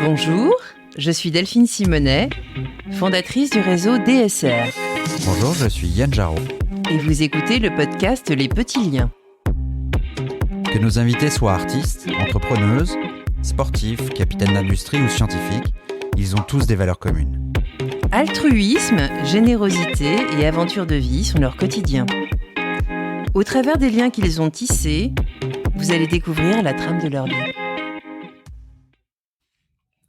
Bonjour, je suis Delphine Simonet, fondatrice du réseau DSR. Bonjour, je suis Yann Jarot. Et vous écoutez le podcast Les Petits Liens. Que nos invités soient artistes, entrepreneuses, sportifs, capitaines d'industrie ou scientifiques, ils ont tous des valeurs communes. Altruisme, générosité et aventure de vie sont leur quotidien. Au travers des liens qu'ils ont tissés, vous allez découvrir la trame de leur vie.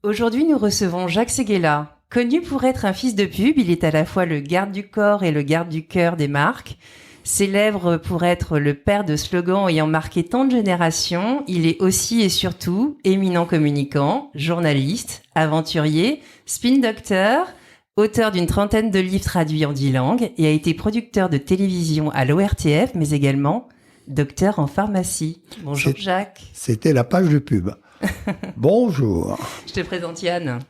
Aujourd'hui, nous recevons Jacques Séguéla. Connu pour être un fils de pub, il est à la fois le garde du corps et le garde du cœur des marques. Célèbre pour être le père de slogans ayant marqué tant de générations, il est aussi et surtout éminent communicant, journaliste, aventurier, spin doctor, auteur d'une trentaine de livres traduits en 10 langues et a été producteur de télévision à l'ORTF, mais également docteur en pharmacie. Bonjour Jacques. C'était la page de pub. Bonjour. Je te présente Yann.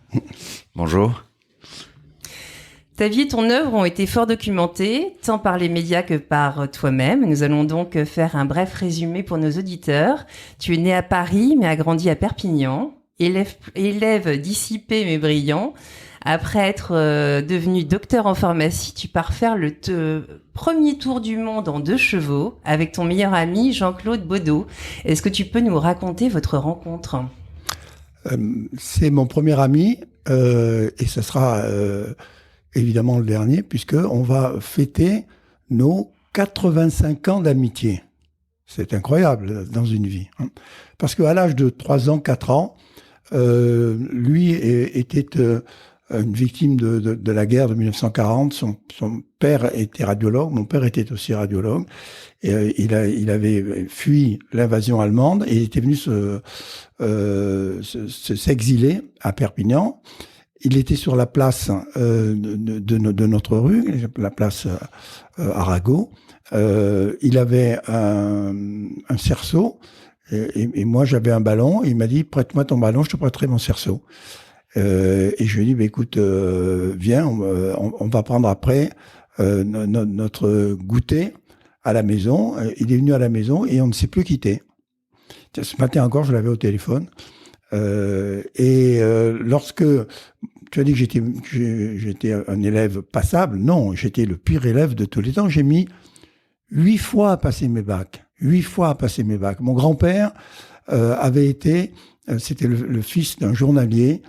Bonjour. Ta vie et ton œuvre ont été fort documentées, tant par les médias que par toi-même. Nous allons donc faire un bref résumé pour nos auditeurs. Tu es né à Paris, mais a grandi à Perpignan. Élève dissipé mais brillant. Après être devenu docteur en pharmacie, tu pars faire le premier tour du monde en 2 chevaux avec ton meilleur ami Jean-Claude Baudot. Est-ce que tu peux nous raconter votre rencontre ? C'est mon premier ami et ce sera évidemment le dernier puisqu'on va fêter nos 85 ans d'amitié. C'est incroyable dans une vie. Hein. Parce qu'à l'âge de 3 ans, 4 ans, lui était une victime de la guerre de 1940. Son père était radiologue, mon père était aussi radiologue. Et il avait fui l'invasion allemande et il était venu s'exiler à Perpignan. Il était sur la place de notre rue, la place Arago. Il avait un cerceau et moi j'avais un ballon. Et il m'a dit prête-moi ton ballon, je te prêterai mon cerceau. Et je lui ai dit écoute, viens, on va prendre après notre goûter à la maison. Il est venu à la maison et on ne s'est plus quitté. Ce matin encore, je l'avais au téléphone. Lorsque tu as dit que j'étais un élève passable, non, j'étais le pire élève de tous les temps. J'ai mis 8 fois à passer mes bacs. 8 fois à passer mes bacs. Mon grand-père avait été, c'était le fils d'un journalier.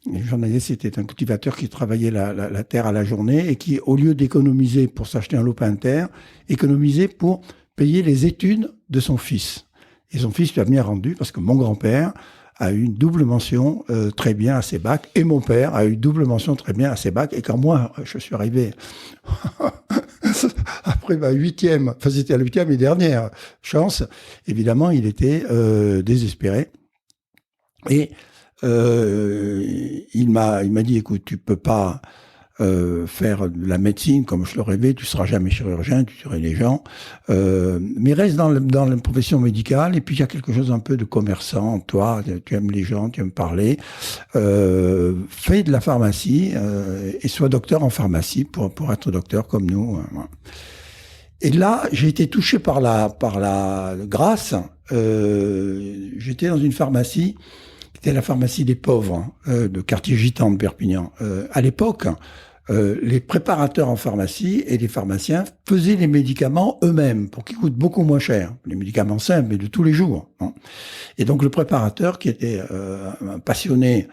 Le journalier, c'était un cultivateur qui travaillait la terre à la journée et qui, au lieu d'économiser pour s'acheter un lopin de terre, économisait pour payer les études de son fils. Et son fils lui a bien rendu parce que mon grand-père a eu une double mention très bien à ses bacs et mon père a eu double mention très bien à ses bacs. Et quand moi, je suis arrivé après ma 8e, enfin c'était la 8e et dernière chance, évidemment, il était désespéré. Et il m'a dit, écoute, tu peux pas faire de la médecine comme je le rêvais, tu seras jamais chirurgien, tu tuerais les gens, mais reste dans la profession médicale, et puis il y a quelque chose un peu de commerçant, toi, tu aimes les gens, tu aimes parler, fais de la pharmacie, et sois docteur en pharmacie pour être docteur comme nous. Et là, j'ai été touché par la grâce, j'étais dans une pharmacie, c'était la pharmacie des pauvres, de quartier gitan de Perpignan. À l'époque, les préparateurs en pharmacie et les pharmaciens faisaient les médicaments eux-mêmes pour qu'ils coûtent beaucoup moins cher. Les médicaments simples, mais de tous les jours. Hein. Et donc le préparateur, qui était un passionné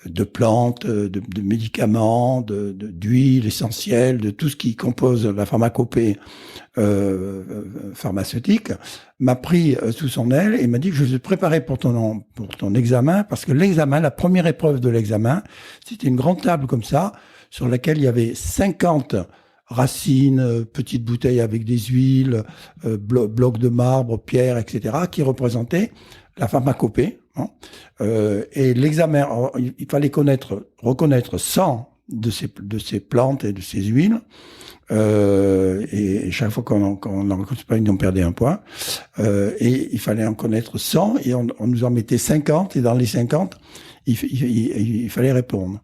de plantes, de médicaments, d'huiles essentielles, de tout ce qui compose la pharmacopée pharmaceutique, m'a pris sous son aile et m'a dit que je vais te préparer pour ton examen, parce que l'examen, la première épreuve de l'examen, c'était une grande table comme ça, sur laquelle il y avait 50 racines, petites bouteilles avec des huiles, blocs de marbre, pierres, etc., qui représentaient la pharmacopée. Hein. Et l'examen, il fallait reconnaître 100 de ces plantes et de ces huiles. Et chaque fois qu'on n'en reconnaissait pas une, on perdait un point. Et il fallait en connaître 100 et on nous en mettait 50. Et dans les 50, il fallait répondre.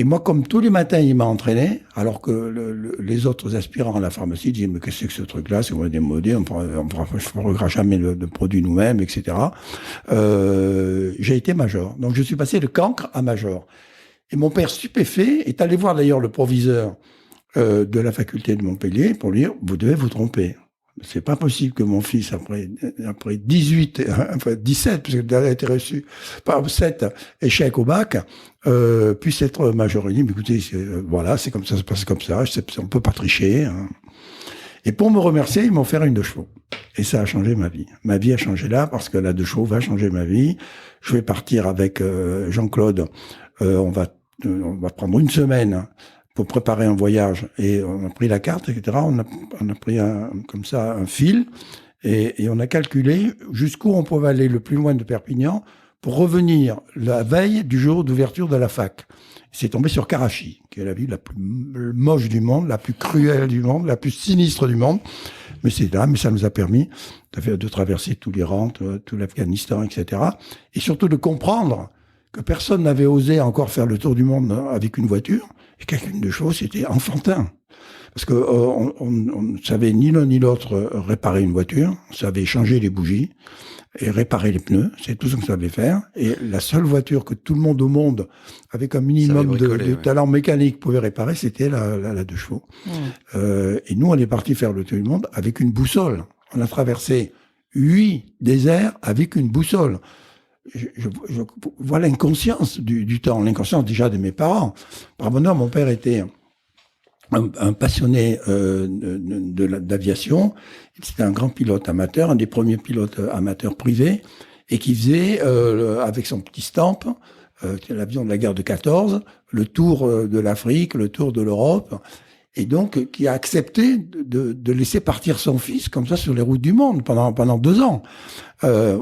Et moi, comme tous les matins, il m'a entraîné, alors que les autres aspirants à la pharmacie disaient, mais qu'est-ce que c'est que ce truc-là? C'est démodé, on ne fera jamais de produits nous-mêmes, etc. J'ai été major. Donc, je suis passé de cancre à major. Et mon père, stupéfait, est allé voir d'ailleurs le proviseur de la faculté de Montpellier pour lui dire, vous devez vous tromper. C'est pas possible que mon fils, après 17, parce qu'il a été reçu par 7 échecs au bac, puisse être major. Il dit, mais écoutez, voilà, c'est comme ça, ça se passe comme ça, on peut pas tricher. Hein. Et pour me remercier, ils m'ont offert une 2 chevaux. Et ça a changé ma vie. Ma vie a changé là, parce que la 2 chevaux va changer ma vie. Je vais partir avec Jean-Claude, on va prendre une semaine pour préparer un voyage, et on a pris la carte, etc. On a pris comme ça un fil, et on a calculé jusqu'où on pouvait aller le plus loin de Perpignan pour revenir la veille du jour d'ouverture de la fac. C'est tombé sur Karachi, qui est la ville la plus moche du monde, la plus cruelle du monde, la plus sinistre du monde. Mais c'est là, mais ça nous a permis de traverser tout l'Iran, tout l'Afghanistan, etc. Et surtout de comprendre que personne n'avait osé encore faire le tour du monde avec une voiture, et qu'avec une 2 chevaux, c'était enfantin. Parce que on ne savait ni l'un ni l'autre réparer une voiture, on savait changer les bougies et réparer les pneus, c'est tout ce qu'on savait faire. Et la seule voiture que tout le monde au monde, avec un minimum de talent mécanique, pouvait réparer, c'était la 2 chevaux. Et nous, on est parti faire le tour du monde avec une boussole. On a traversé 8 déserts avec une boussole. Je vois l'inconscience du temps, l'inconscience déjà de mes parents. Par bonheur, mon père était un passionné d'aviation. C'était un grand pilote amateur, un des premiers pilotes amateurs privés, et qui faisait, avec son petit stamp, l'avion de la guerre de 14, le tour de l'Afrique, le tour de l'Europe, et donc qui a accepté de laisser partir son fils comme ça sur les routes du monde pendant 2 ans.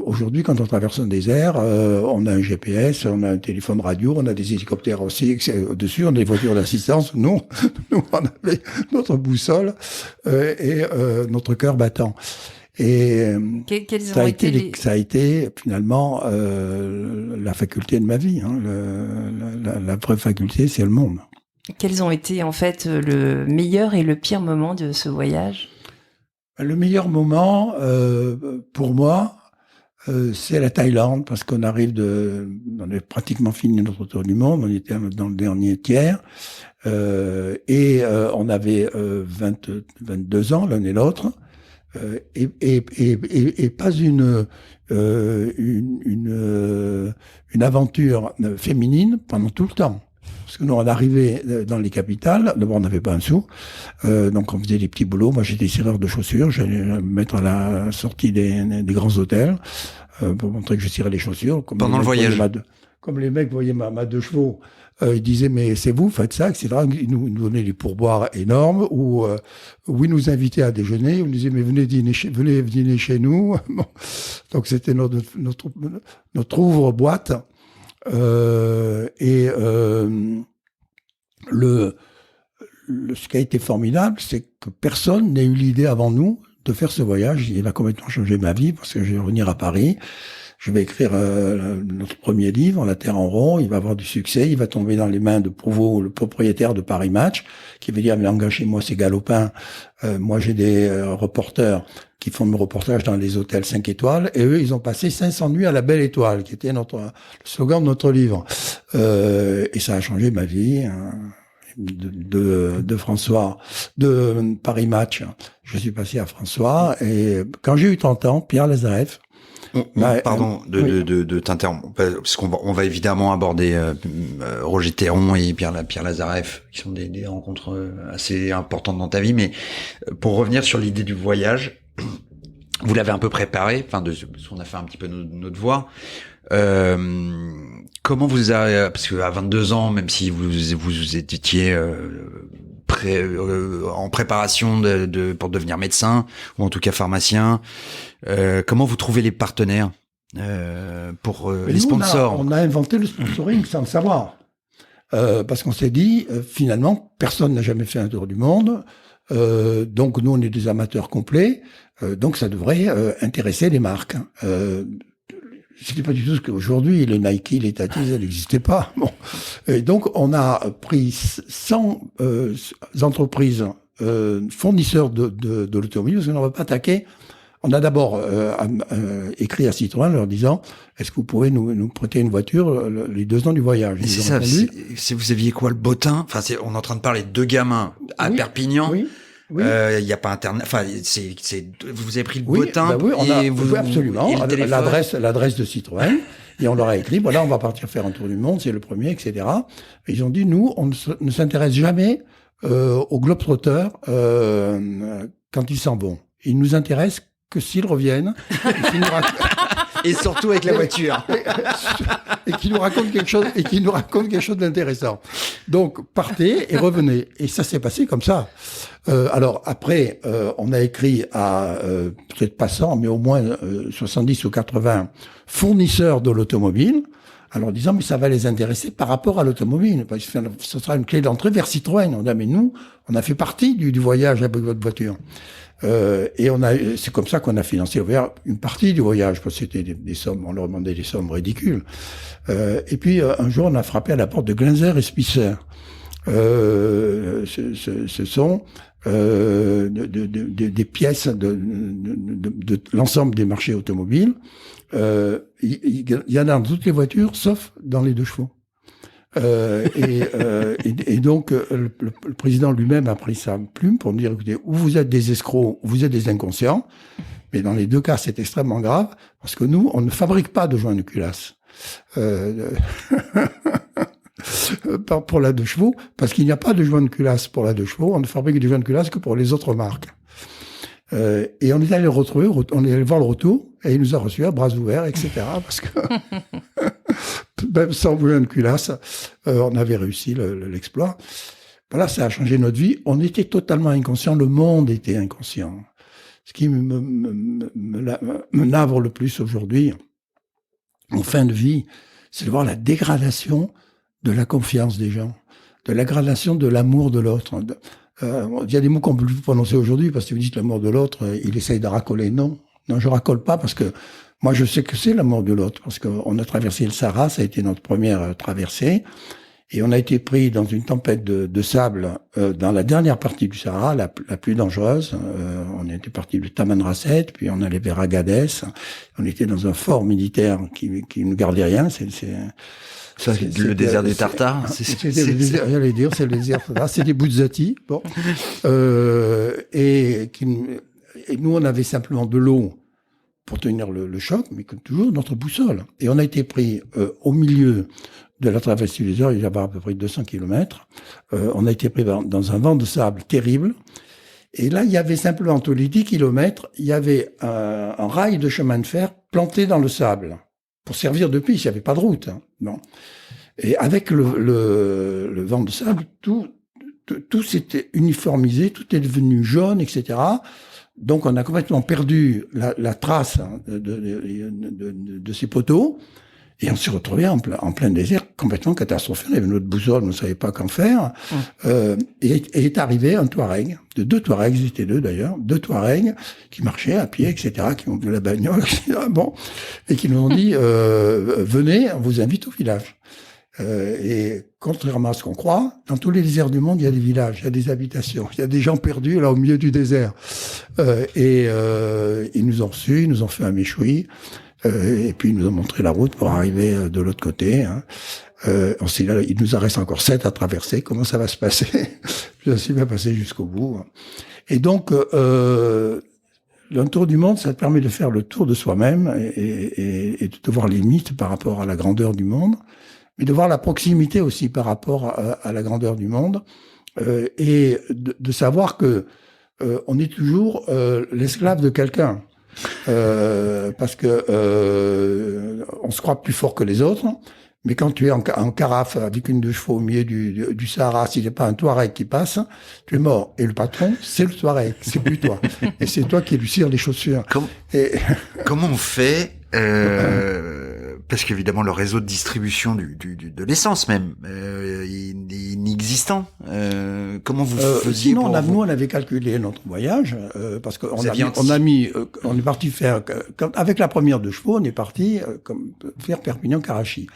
Aujourd'hui, quand on traverse un désert, on a un GPS, on a un téléphone radio, on a des hélicoptères aussi dessus, on a des voitures d'assistance. Nous, on avait notre boussole et notre cœur battant. Et ça a été finalement la faculté de ma vie. Hein. La vraie faculté, c'est le monde. Quels ont été en fait le meilleur et le pire moment de ce voyage? Le meilleur moment, pour moi, c'est la Thaïlande, parce qu'on on avait pratiquement fini notre tour du monde, on était dans le dernier tiers, et on avait 22 ans l'un et l'autre, et pas une aventure féminine pendant tout le temps. Parce que nous, on arrivait dans les capitales, d'abord on n'avait pas un sou, donc on faisait des petits boulots. Moi j'étais serreur de chaussures, j'allais me mettre à la sortie des grands hôtels pour montrer que je cirais les chaussures. Pendant le voyage. Comme les mecs voyaient ma 2 chevaux, ils disaient mais c'est vous, faites ça, etc. Ils nous donnaient des pourboires énormes, ou ils nous invitaient à déjeuner, ils nous disaient mais venez dîner chez nous. Bon. Donc c'était notre ouvre-boîte. Ce qui a été formidable, c'est que personne n'a eu l'idée avant nous de faire ce voyage. Il a complètement changé ma vie, parce que je vais revenir à Paris. Je vais écrire notre premier livre, La Terre en rond. Il va avoir du succès. Il va tomber dans les mains de Prouveau, le propriétaire de Paris Match, qui va dire, mais engagez-moi, c'est galopin. Moi, j'ai des reporters qui font des reportages dans les hôtels 5 étoiles. Et eux, ils ont passé 500 nuits à la Belle Étoile, qui était le slogan de notre livre. Et ça a changé ma vie. Hein. De François, de Paris Match. Je suis passé à François. Et quand j'ai eu 30 ans, Pierre Lazareff, pardon de t'interrompre, parce qu'on va évidemment aborder Roger Théron et Pierre Lazareff, qui sont des rencontres assez importantes dans ta vie. Mais pour revenir sur l'idée du voyage, vous l'avez un peu préparé, on a fait un petit peu notre devoir. Comment vous avez, parce qu'à 22 ans, même si vous étiez en préparation pour devenir médecin, ou en tout cas pharmacien, comment vous trouvez les partenaires pour les sponsors? On a inventé le sponsoring sans le savoir, parce qu'on s'est dit finalement personne n'a jamais fait un tour du monde, donc nous on est des amateurs complets, donc ça devrait intéresser les marques. c'était pas du tout ce qu'aujourd'hui, les Nike, les Tati, ça n'existait pas. Bon. Et donc, on a pris 100 entreprises fournisseurs de l'automobile, parce qu'on n'en va pas attaquer. On a d'abord écrit à Citroën leur disant, est-ce que vous pouvez nous prêter une voiture les 2 ans du voyage? C'est ça, si vous aviez quoi, le bottin? Enfin, on est en train de parler de 2 gamins à Perpignan. Oui. Oui. Y a pas internet. Enfin, vous avez pris le bottin. Oui, oui, absolument. L'adresse de Citroën. Et on leur a écrit, voilà, on va partir faire un tour du monde, c'est le premier, etc. Et ils ont dit, nous, on ne s'intéresse jamais aux globetrotters quand ils s'en vont. Ils nous intéressent que s'ils reviennent. Et surtout avec la voiture. Et qui nous raconte quelque chose d'intéressant. Donc, partez et revenez. Et ça s'est passé comme ça. Alors, après, on a écrit à, peut-être pas 100, mais au moins 70 ou 80 fournisseurs de l'automobile, en leur disant, mais ça va les intéresser par rapport à l'automobile. Ce sera une clé d'entrée vers Citroën. On a, mais nous, on a fait partie du voyage avec votre voiture. Et c'est comme ça qu'on a financé une partie du voyage, parce que c'était des sommes, on leur demandait des sommes ridicules. Et puis, un jour, on a frappé à la porte de Glenzer et Spitzer. Ce sont des pièces de l'ensemble des marchés automobiles. Il y en a dans toutes les voitures, sauf dans les 2 chevaux. Et donc, le président lui-même a pris sa plume pour me dire, écoutez, ou vous êtes des escrocs, ou vous êtes des inconscients. Mais dans les 2 cas, c'est extrêmement grave, parce que nous, on ne fabrique pas de joints de culasse. Pour la 2 chevaux, parce qu'il n'y a pas de joint de culasse pour la 2 chevaux, on ne fabrique des joints de culasse que pour les autres marques. Et on est allé le retrouver, on est allé voir le retour, et il nous a reçus à bras ouverts, etc. Parce que même sans joint de culasse, on avait réussi l'exploit. Voilà, ça a changé notre vie. On était totalement inconscients, le monde était inconscient. Ce qui me navre le plus aujourd'hui, en fin de vie, c'est de voir la dégradation de la confiance des gens, de la dégradation de l'amour de l'autre. Il y a des mots qu'on peut plus prononcer aujourd'hui, parce que vous dites l'amour de l'autre, il essaye de racoler. Non, je racole pas, parce que moi je sais que c'est l'amour de l'autre, parce qu'on a traversé le Sahara, ça a été notre première traversée, et on a été pris dans une tempête de sable dans la dernière partie du Sahara, la plus dangereuse. On était parti de Tamanrasset, puis on allait vers Agadez. On était dans un fort militaire qui ne gardait rien. Ça, c'est le désert des Tartares. J'allais dire, c'est le désert des Tartares. C'est des Buzzati. Bon. Et nous, on avait simplement de l'eau pour tenir le choc, mais comme toujours, notre boussole. Et on a été pris au milieu de la traversée des heures, il y avait à peu près 200 kilomètres. On a été pris dans un vent de sable terrible. Et là, il y avait simplement tous les 10 kilomètres, il y avait un rail de chemin de fer planté dans le sable pour servir de piste. Il n'y avait pas de route. Hein. Non. Et avec le vent de sable, tout s'était uniformisé, tout est devenu jaune, etc. Donc, on a complètement perdu la trace de ces poteaux. Et on s'est retrouvé en plein désert, complètement catastrophé. On avait notre boussole, on ne savait pas qu'en faire. Et est arrivé un Touareg, de 2 Touaregs, ils étaient 2 d'ailleurs, 2 Touaregs qui marchaient à pied, etc., qui ont vu la bagnole, etc., bon, et qui nous ont dit, venez, on vous invite au village. Et contrairement à ce qu'on croit, dans tous les déserts du monde, il y a des villages, il y a des habitations, il y a des gens perdus là au milieu du désert. Ils nous ont reçus, ils nous ont fait un méchoui. Et puis ils nous ont montré la route pour arriver de l'autre côté. Hein. On s'est dit, là, il nous en reste encore 7 à traverser. Comment ça va se passer? Ça s'est bien passé jusqu'au bout. Hein. Et donc, un tour du monde, ça te permet de faire le tour de soi-même et de voir les limites par rapport à la grandeur du monde, mais de voir la proximité aussi par rapport à la grandeur du monde, et de savoir que on est toujours l'esclave de quelqu'un. Parce que on se croit plus fort que les autres, mais quand tu es en carafe avec une 2 chevaux au milieu du Sahara, si c'est pas un Touareg qui passe, tu es mort. Et le patron, c'est le Touareg, c'est plus toi. Et c'est toi qui lui cires les chaussures. Comment on fait Parce qu'évidemment, le réseau de distribution de l'essence même, il est inexistant. Comment vous faisiez sinon, nous, on avait calculé notre voyage, parce qu'on on est parti faire, avec la première de chevaux, on est parti faire Perpignan-Karachi.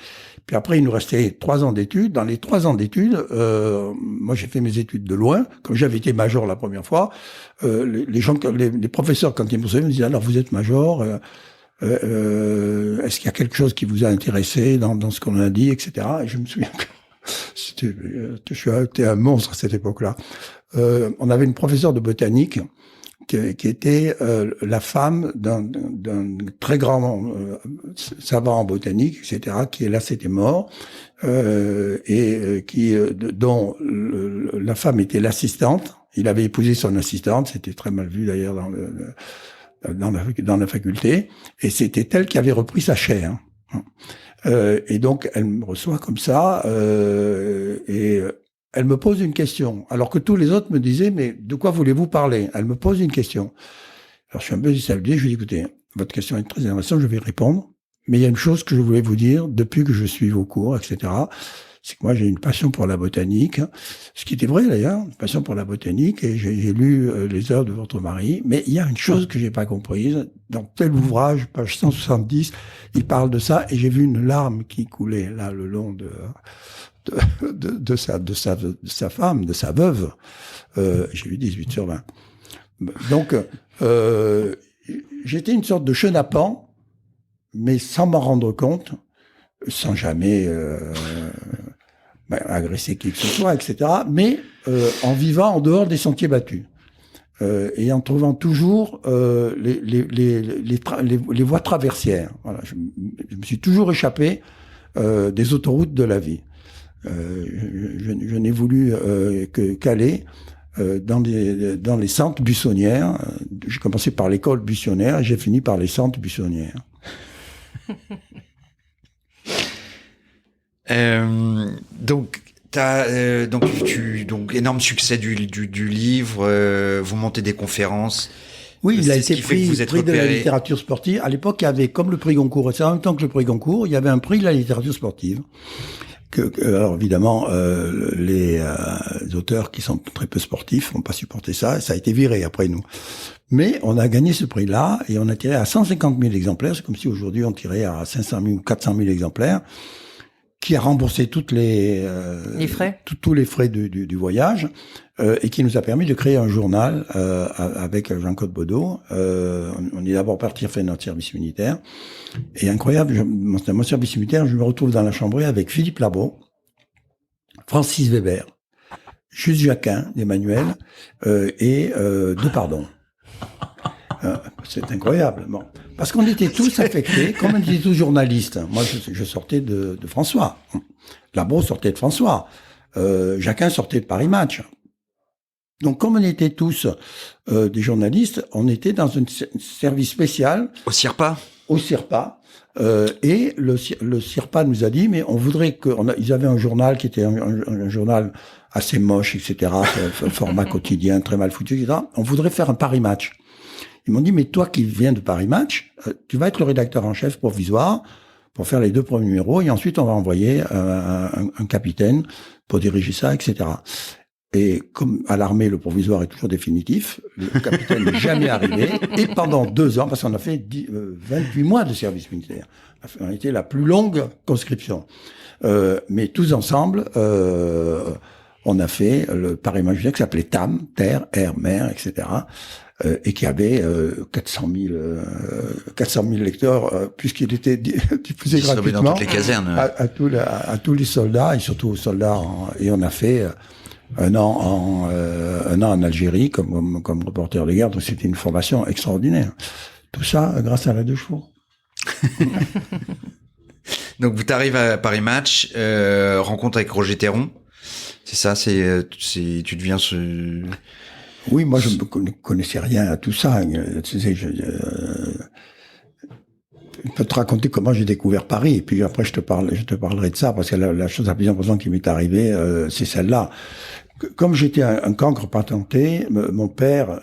Puis après, il nous restait 3 ans d'études. Dans les 3 ans d'études, moi, j'ai fait mes études de loin. Comme j'avais été major la première fois, les professeurs, quand ils me disaient, alors vous êtes major, est-ce qu'il y a quelque chose qui vous a intéressé dans ce qu'on a dit, etc. Et je me souviens que j'étais un monstre à cette époque-là. On avait une professeure de botanique qui était la femme d'un très grand savant en botanique, etc., qui là c'était mort, dont la femme était l'assistante. Il avait épousé son assistante, c'était très mal vu d'ailleurs dans la faculté, et c'était elle qui avait repris sa chaire. Et donc elle me reçoit comme ça, et elle me pose une question, alors que tous les autres me disaient, mais de quoi voulez-vous parler? Elle me pose une question. Alors je suis un peu déstabilisé, je lui dis, écoutez, votre question est très intéressante, je vais répondre, mais il y a une chose que je voulais vous dire, depuis que je suis vos cours, etc., c'est que moi j'ai une passion pour la botanique, ce qui était vrai d'ailleurs, une passion pour la botanique, et j'ai lu les œuvres de votre mari, mais il y a une chose que j'ai pas comprise, dans tel ouvrage, page 170, il parle de ça, et j'ai vu une larme qui coulait là le long de sa femme, de sa veuve. J'ai eu 18/20. Donc, j'étais une sorte de chenapan, mais sans m'en rendre compte, sans jamais agresser qui que ce soit, etc. Mais en vivant en dehors des sentiers battus. Et en trouvant toujours les voies traversières. Voilà, je me suis toujours échappé des autoroutes de la vie. Je n'ai voulu qu'aller dans les centres buissonnières. J'ai commencé par l'école buissonnière et j'ai fini par les centres buissonnières. Donc énorme succès du livre. Vous montez des conférences. Oui, il a été prix de la littérature sportive. À l'époque, il y avait comme le prix Goncourt, et c'est en même temps que le prix Goncourt, il y avait un prix de la littérature sportive. Alors évidemment, les auteurs qui sont très peu sportifs n'ont pas supporté ça. Ça a été viré après nous. Mais on a gagné ce prix-là et on a tiré à 150 000 exemplaires. C'est comme si aujourd'hui on tirait à 500 000 ou 400 000 exemplaires, qui a remboursé toutes les frais, tous les frais du voyage, et qui nous a permis de créer un journal avec Jean-Claude Baudot. On est d'abord parti faire notre service militaire, et incroyable, mon service militaire, je me retrouve dans la chambrée avec Philippe Labro, Francis Weber, Juste Jacquin d'Emmanuel, et Depardon. C'est incroyable. Bon. Parce qu'on était tous affectés, comme on était tous journalistes. Moi, je sortais de François. Labro sortait de François. Jacquin sortait de Paris Match. Donc, comme on était tous des journalistes, on était dans un service spécial. Au CIRPA. Au CIRPA. Et le CIRPA nous a dit, mais on voudrait ils avaient un journal qui était un journal assez moche, etc. Format quotidien, très mal foutu, etc. On voudrait faire un Paris Match. Ils m'ont dit, mais toi qui viens de Paris Match, tu vas être le rédacteur en chef provisoire pour faire les 2 premiers numéros, et ensuite on va envoyer un capitaine pour diriger ça, etc. Et comme à l'armée, le provisoire est toujours définitif, le capitaine n'est jamais arrivé, et pendant 2 ans, parce qu'on a fait 28 mois de service militaire, on a été la plus longue conscription. Mais tous ensemble, on a fait le Paris Match qui s'appelait TAM, Terre, Air, Mer, etc., et qui avait 400 000 lecteurs, puisqu'il était diffusé gratuitement dans toutes les casernes. À tous les soldats, et surtout aux soldats. Et on a fait un an en Algérie comme reporter de guerre, donc c'était une formation extraordinaire. Tout ça grâce à la 2 chevaux. Donc vous t'arrives à Paris Match, rencontre avec Roger Théron. C'est ça, tu deviens ce... Oui, moi je ne connaissais rien à tout ça. Tu sais, je peux te raconter comment j'ai découvert Paris, et puis après je te parlerai de ça, parce que la chose la plus importante qui m'est arrivée, c'est celle-là. Comme j'étais un cancre patenté, mon père,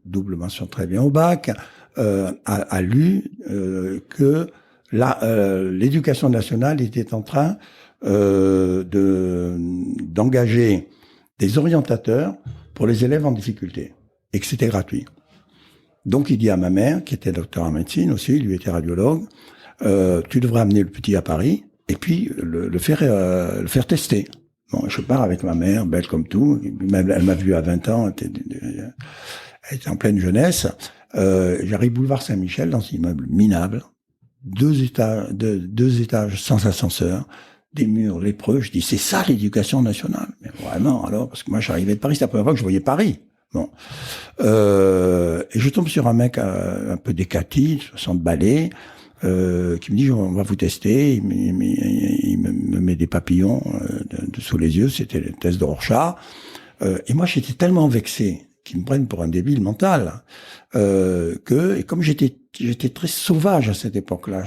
double mention très bien au bac, a lu que l'éducation nationale était en train d'engager des orientateurs pour les élèves en difficulté, et que c'était gratuit. Donc il dit à ma mère, qui était docteur en médecine aussi, lui était radiologue, tu devrais amener le petit à Paris et puis le faire tester. Bon, je pars avec ma mère, belle comme tout. Elle m'a vu à 20 ans, elle était en pleine jeunesse. J'arrive boulevard Saint-Michel dans un immeuble minable, 2 étages sans ascenseur, des murs lépreux. Je dis, c'est ça l'éducation nationale. Mais vraiment, alors, parce que moi j'arrivais de Paris, c'est la première fois que je voyais Paris. Bon, et je tombe sur un mec un peu décati, 60 balais, qui me dit on va vous tester. Il me met des papillons sous les yeux, c'était le test de Rorschach. Et moi j'étais tellement vexé qu'ils me prennent pour un débile mental et comme j'étais très sauvage à cette époque-là.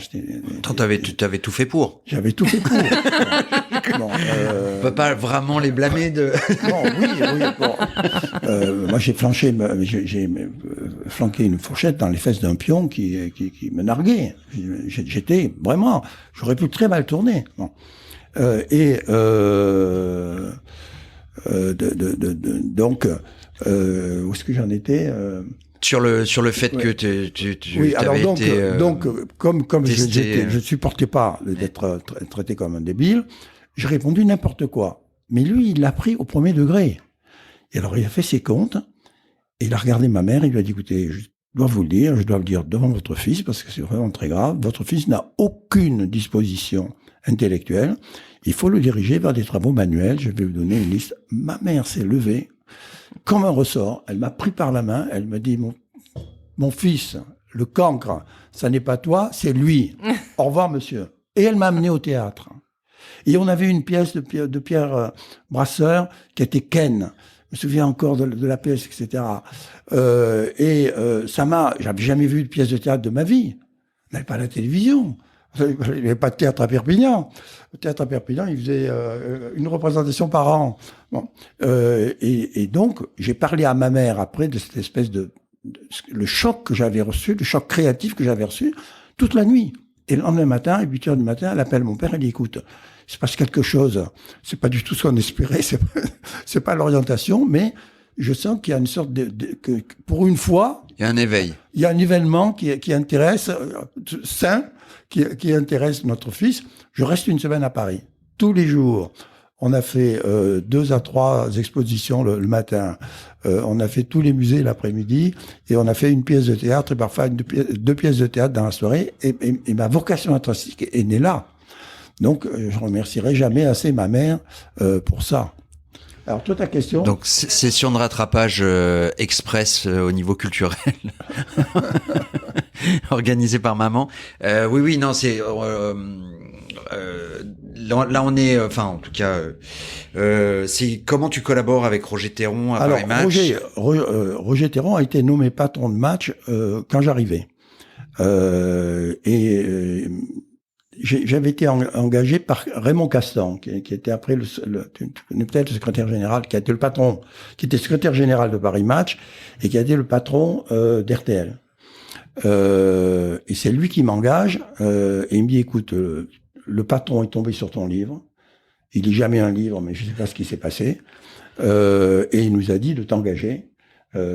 T'avais tout fait pour. J'avais tout fait pour. Bon, on peut pas vraiment les blâmer de. Non, oui. Bon. Moi, j'ai flanqué une fourchette dans les fesses d'un pion qui me narguait. J'étais vraiment, j'aurais pu très mal tourner. Bon. Donc, où est-ce que j'en étais sur le fait que oui, alors donc comme je supportais pas d'être traité comme un débile, j'ai répondu n'importe quoi. Mais lui, il l'a pris au premier degré. Et alors, il a fait ses comptes, et il a regardé ma mère, il lui a dit, écoutez, je dois vous le dire devant votre fils, parce que c'est vraiment très grave, votre fils n'a aucune disposition intellectuelle, il faut le diriger vers des travaux manuels, je vais vous donner une liste. Ma mère s'est levée, comme un ressort, elle m'a pris par la main, elle m'a dit, mon fils, le cancre, ça n'est pas toi, c'est lui. Au revoir, monsieur. Et elle m'a amené au théâtre. Et on avait une pièce de Pierre Brasseur qui était Ken. Je me souviens encore de la pièce, etc. J'avais jamais vu de pièce de théâtre de ma vie. On n'avait pas la télévision. Il n'y avait pas de théâtre à Perpignan. Le théâtre à Perpignan, il faisait une représentation par an. Bon. Et donc, j'ai parlé à ma mère après de cette espèce le choc que j'avais reçu, le choc créatif que j'avais reçu toute la nuit. Et le lendemain matin, à 8h du matin, elle appelle mon père, elle dit, écoute, il se passe quelque chose. C'est pas du tout ce qu'on espérait, c'est pas l'orientation, mais je sens qu'il y a une sorte que pour une fois. Il y a un éveil. Il y a un événement qui intéresse, sain, qui intéresse notre fils. Je reste une semaine à Paris. Tous les jours. On a fait 2 à 3 expositions le matin. On a fait tous les musées l'après-midi. Et on a fait une pièce de théâtre et parfois 2 pièces de théâtre dans la soirée. Et ma vocation artistique est née là. Donc, je remercierai jamais assez ma mère pour ça. Alors, toi, ta question. Donc, session de rattrapage express au niveau culturel, organisée par maman. Oui, non, c'est là on est, enfin, en tout cas, c'est comment tu collabores avec Roger Théron à Paris Match. Roger Théron a été nommé patron de match quand j'arrivais. J'avais été engagé par Raymond Castan, qui était après tu connais peut-être le secrétaire général, qui a été le patron, qui était secrétaire général de Paris Match et qui a été le patron d'RTL. Et c'est lui qui m'engage et il me dit, écoute, le patron est tombé sur ton livre. Il lit jamais un livre, mais je sais pas ce qui s'est passé. Et il nous a dit de t'engager.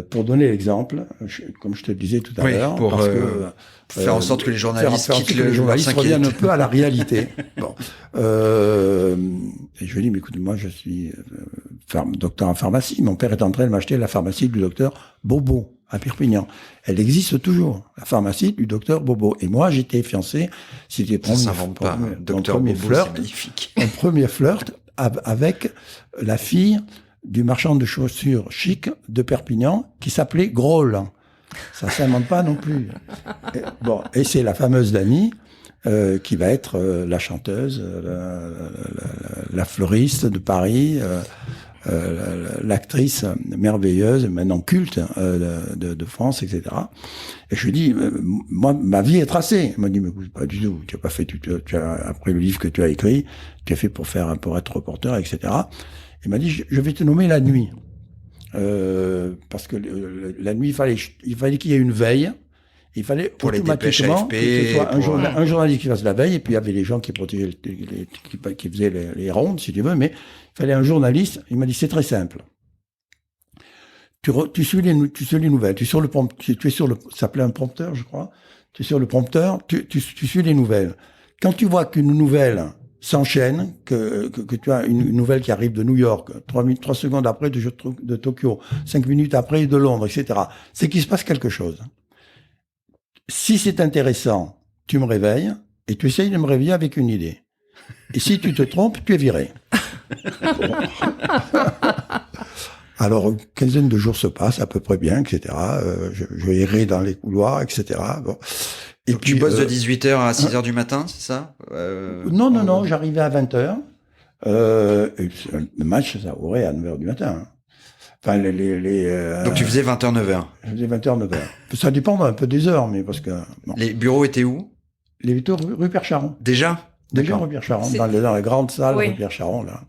Pour donner l'exemple, comme je te le disais tout à l'heure, pour parce faire en sorte que les journalistes reviennent un peu à la réalité. Bon, et je lui ai dit, mais écoute, moi je suis docteur en pharmacie. Mon père est en train de m'acheter la pharmacie du docteur Bobo à Perpignan. Elle existe toujours, la pharmacie du docteur Bobo. Et moi, j'étais fiancé. C'était mon premier flirt avec la fille du marchand de chaussures chic de Perpignan qui s'appelait Groll. Ça s'invente pas non plus. Et c'est la fameuse Dany qui va être la chanteuse, la fleuriste de Paris, l'actrice merveilleuse, maintenant culte de France, etc. Et je lui dis, moi, ma vie est tracée. Il m'a dit, mais écoute, pas du tout. Tu as pas fait, après le livre que tu as écrit, tu as fait pour être reporter, etc. Il m'a dit, je vais te nommer la nuit. Parce que la nuit, il fallait qu'il y ait une veille Il fallait pour les dépêches automatiquement AFP, que ce soit pour- un journaliste qui fasse la veille, et puis il y avait les gens qui protégeaient, qui faisaient les rondes, si tu veux, mais il fallait un journaliste. Il m'a dit, c'est très simple. Tu suis les nouvelles. Tu es sur ça s'appelait un prompteur, je crois. Tu es sur le prompteur, tu suis les nouvelles. Quand tu vois qu'une nouvelle s'enchaîne, que tu as une nouvelle qui arrive de New York, 3 secondes après de Tokyo, 5 minutes après de Londres, etc., c'est qu'il se passe quelque chose. Si c'est intéressant, tu me réveilles et tu essayes de me réveiller avec une idée. Et si tu te trompes, tu es viré. Bon. Alors, une quinzaine de jours se passent à peu près bien, etc. Je errais dans les couloirs, etc. Bon. Et Donc puis, tu bosses de 18h à 6h du matin, c'est ça Non, j'arrivais à 20h. Le match, ça ouvrait à 9h du matin. Hein. Enfin, Donc tu faisais 20h, 9h. Je faisais 20h, 9h. Ça dépend un peu des heures, mais parce que... Bon. Les bureaux étaient où? Les bureaux rue Pierre-Charon. Déjà Rue Pierre-Charon, dans la grande salle rue Pierre-Charon, là.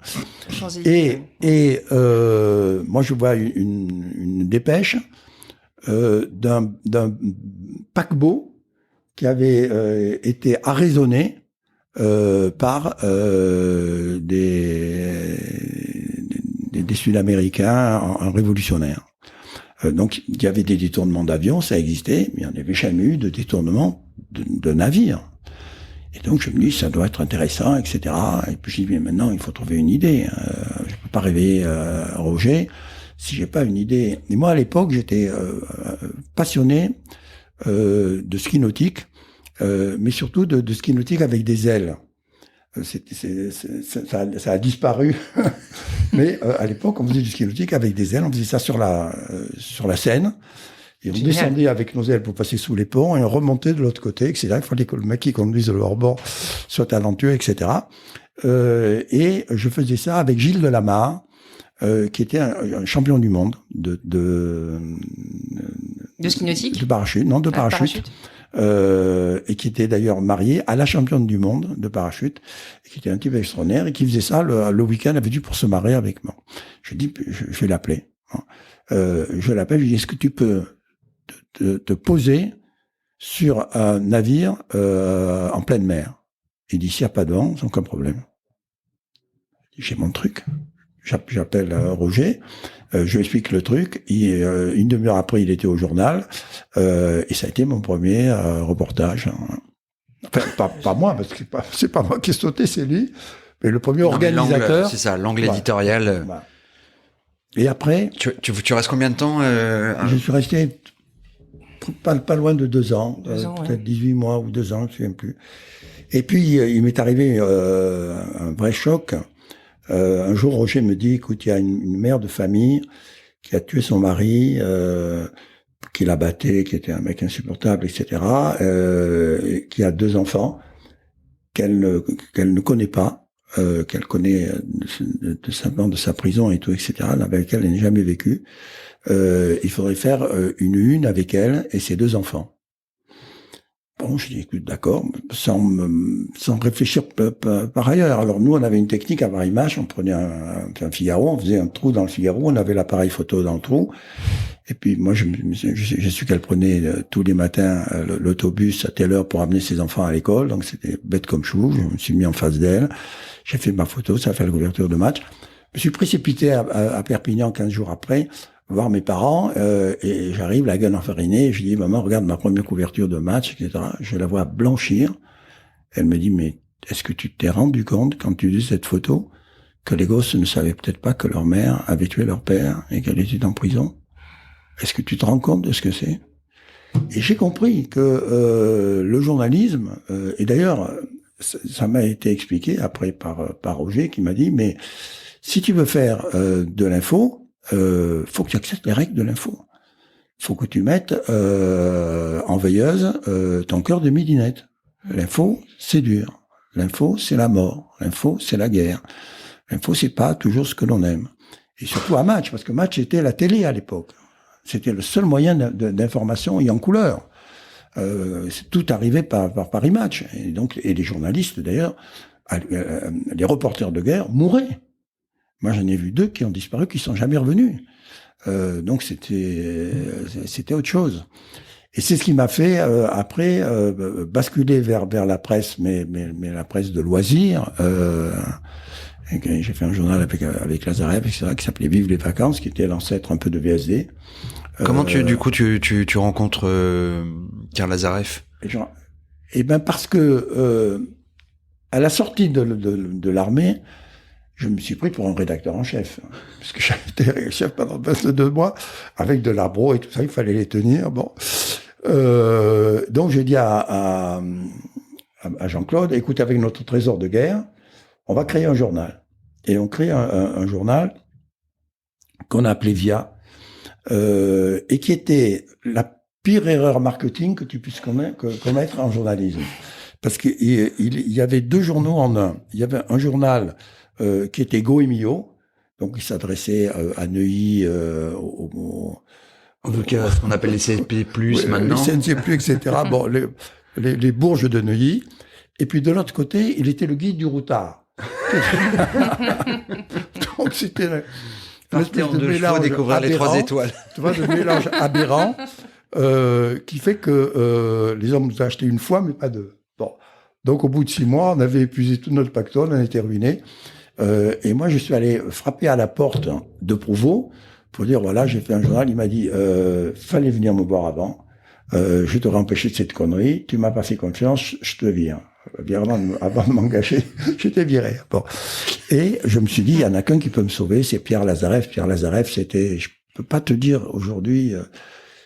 Et moi, je vois une dépêche d'un paquebot qui avait été arraisonné par des Sud-Américains en révolutionnaires. Donc, il y avait des détournements d'avions, ça existait, mais il n'y en avait jamais eu de détournement de navires. Et donc, je me dis, ça doit être intéressant, etc. Et puis, je dis, mais maintenant, il faut trouver une idée. Je peux pas réveiller Roger si j'ai pas une idée. Et moi, à l'époque, j'étais passionné de ski nautique, mais surtout de ski nautique avec des ailes. Ça a disparu. Mais à l'époque, on faisait du ski nautique avec des ailes. On faisait ça sur la Seine. Et on descendait avec nos ailes pour passer sous les ponts et on remontait de l'autre côté, etc. Il fallait que le mec qui conduise le hors-bord soit talentueux, etc. Et je faisais ça avec Gilles Delamarre, qui était un champion du monde de ski nautique, de parachute, non, de parachute. Et qui était d'ailleurs marié à la championne du monde de parachute, et qui était un type extraordinaire, et qui faisait ça le week-end, avait dû pour se marier avec moi. Je dis, je vais l'appeler. Je l'appelle, je lui dis, est-ce que tu peux te poser sur un navire en pleine mer? Il dit, s'il n'y a pas de vent, sans aucun problème. J'ai mon truc. J'appelle Roger, je lui explique le truc. Une demi-heure après, il était au journal, et ça a été mon premier reportage. Enfin, pas moi, parce que c'est pas moi qui ai sauté, c'est lui, mais le premier organisateur. C'est ça, l'angle éditorial. Voilà. Et après, tu restes combien de temps je suis resté pas loin de 2 ans, peut-être ouais. 18 mois ou 2 ans, je ne me souviens plus. Et puis, il m'est arrivé un vrai choc. Un jour, Roger me dit, écoute, il y a une mère de famille qui a tué son mari, qui la battait, qui était un mec insupportable, etc., qui a 2 enfants qu'elle ne connaît pas, qu'elle connaît simplement de sa prison et tout, etc., avec laquelle elle n'a jamais vécu. Il faudrait faire une avec elle et ses 2 enfants. Bon, je dis, écoute, d'accord, sans réfléchir par ailleurs. Alors, nous, on avait une technique à Paris-Match, on prenait un Figaro, on faisait un trou dans le Figaro, on avait l'appareil photo dans le trou, et puis moi, j'ai su qu'elle prenait tous les matins l'autobus à telle heure pour amener ses enfants à l'école, donc c'était bête comme chou, je me suis mis en face d'elle, j'ai fait ma photo, ça a fait la couverture de match. Je me suis précipité à Perpignan 15 jours après, voir mes parents, et j'arrive, la gueule enfarinée, et je dis, maman, regarde ma première couverture de match, etc. Je la vois blanchir. Elle me dit, mais est-ce que tu t'es rendu compte, quand tu dis cette photo, que les gosses ne savaient peut-être pas que leur mère avait tué leur père et qu'elle était en prison? Est-ce que tu te rends compte de ce que c'est? Et j'ai compris que le journalisme, et d'ailleurs, ça m'a été expliqué après par Roger, qui m'a dit, mais si tu veux faire de l'info, faut que tu acceptes les règles de l'info. Faut que tu mettes en veilleuse ton cœur de midinette. L'info, c'est dur. L'info, c'est la mort. L'info, c'est la guerre. L'info, c'est pas toujours ce que l'on aime. Et surtout à Match, parce que Match était la télé à l'époque. C'était le seul moyen d'information et en couleur. Tout arrivait par Paris Match. Et donc, et les journalistes d'ailleurs, les reporters de guerre mouraient. Moi, j'en ai vu 2 qui ont disparu, qui sont jamais revenus. Donc, c'était autre chose. Et c'est ce qui m'a fait après basculer vers la presse, mais la presse de loisirs. J'ai fait un journal avec Lazarev, etc., qui s'appelait Vive les vacances, qui était l'ancêtre un peu de VSD. Comment tu rencontres Pierre Lazarev? Et ben parce que à la sortie de l'armée, je me suis pris pour un rédacteur en chef, parce que j'avais été chef pendant 22 mois avec de l'abro et tout ça, il fallait les tenir. Bon, donc j'ai dit à Jean-Claude, écoute, avec notre trésor de guerre, on va créer un journal. Et on crée un journal qu'on a appelé Via, et qui était la pire erreur marketing que tu puisses commettre en journalisme. Parce qu'il y avait 2 journaux en un. Il y avait un journal qui était Go et Mio, donc il s'adressait à Neuilly, en tout cas, ce qu'on appelle les CNP+, maintenant. Les CNP+, etc. Bon, les bourges de Neuilly. Et puis de l'autre côté, il était le guide du routard. Donc c'était une espèce de mélange découvrir les 3 étoiles. Tu vois, de mélange aberrant qui fait que les hommes nous ont acheté une fois, mais pas 2. Bon. Donc au bout de 6 mois, on avait épuisé tout notre pactole, on était ruinés. Et moi, je suis allé frapper à la porte de Prouveau pour dire, voilà, j'ai fait un journal. Il m'a dit, fallait venir me voir avant. Je t'aurais empêché de cette connerie. Tu m'as pas fait confiance, je te vire. Bien avant de m'engager, j'étais viré. Bon. Et je me suis dit, il y en a qu'un qui peut me sauver, c'est Pierre Lazarev. Pierre Lazarev, c'était, je peux pas te dire aujourd'hui,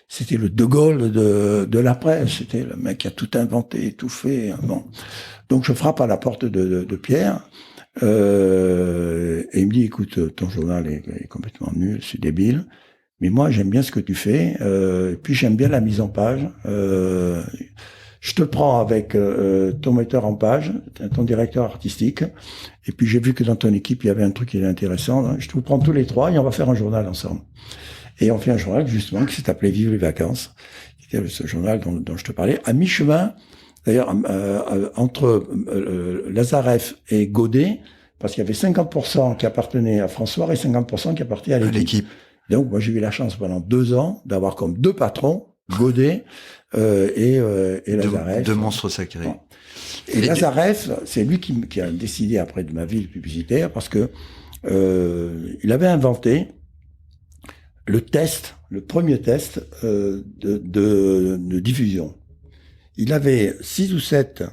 c'était le De Gaulle de la presse. C'était le mec qui a tout inventé, tout fait. Bon. Donc je frappe à la porte de Pierre. Et il me dit, écoute, ton journal est complètement nul, c'est débile. Mais moi, j'aime bien ce que tu fais. Et puis j'aime bien la mise en page. Je te prends avec ton metteur en page, ton directeur artistique, et puis j'ai vu que dans ton équipe, il y avait un truc qui était intéressant. Hein. Je te prends tous les 3 et on va faire un journal ensemble. Et on fait un journal, justement, qui s'est appelé Vive les vacances, qui était ce journal dont je te parlais, à mi-chemin, d'ailleurs, entre Lazarev et Godet, parce qu'il y avait 50% qui appartenaient à François et 50% qui appartenaient à l'équipe. Donc, moi, j'ai eu la chance pendant 2 ans d'avoir comme 2 patrons, Godet et Lazarev. 2 monstres sacrés. Bon. Et Lazarev, c'est lui qui a décidé après de ma vie publicitaire parce que il avait inventé le premier test de diffusion. Il avait 6 ou 7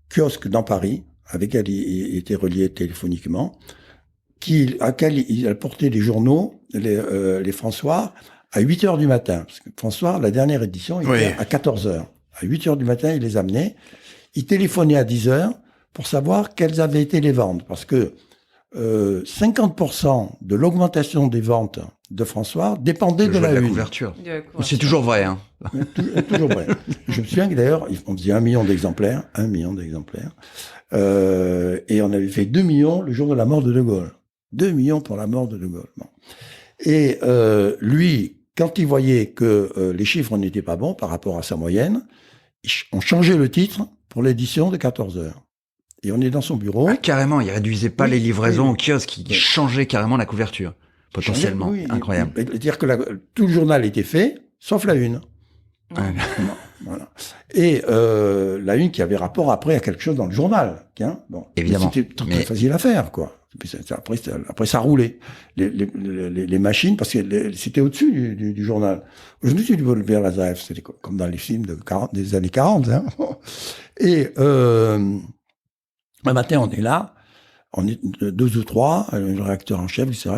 kiosques dans Paris avec lesquels il était relié téléphoniquement, à quel il apportait les journaux, les François, à 8h du matin. Parce que François, la dernière édition, il était à 14h. À 8h du matin, il les amenait. Il téléphonait à 10h pour savoir quelles avaient été les ventes. Parce que 50% de l'augmentation des ventes de François dépendait de la couverture. C'est toujours vrai. Hein. Toujours vrai. Je me souviens que d'ailleurs, on faisait 1 million d'exemplaires. Et on avait fait 2 millions le jour de la mort de De Gaulle. 2 millions pour la mort de De Gaulle. Bon. Et lui, quand il voyait que les chiffres n'étaient pas bons par rapport à sa moyenne, on changeait le titre pour l'édition de 14h. Et on est dans son bureau. Ah, carrément, il réduisait pas les livraisons au kiosque, il changeait carrément la couverture, potentiellement. Incroyable. C'est-à-dire que tout le journal était fait, sauf la une. Voilà. Et la une qui avait rapport après à quelque chose dans le journal. Bon. Évidemment. C'était très facile à faire, quoi. Après, ça roulait. Les machines, parce que c'était au-dessus du journal. Aujourd'hui, tu vois le Pierre Lazarev, c'était comme dans les films des années 40. Hein. Et un matin, on est là, on est 2 ou 3, le rédacteur en chef, etc.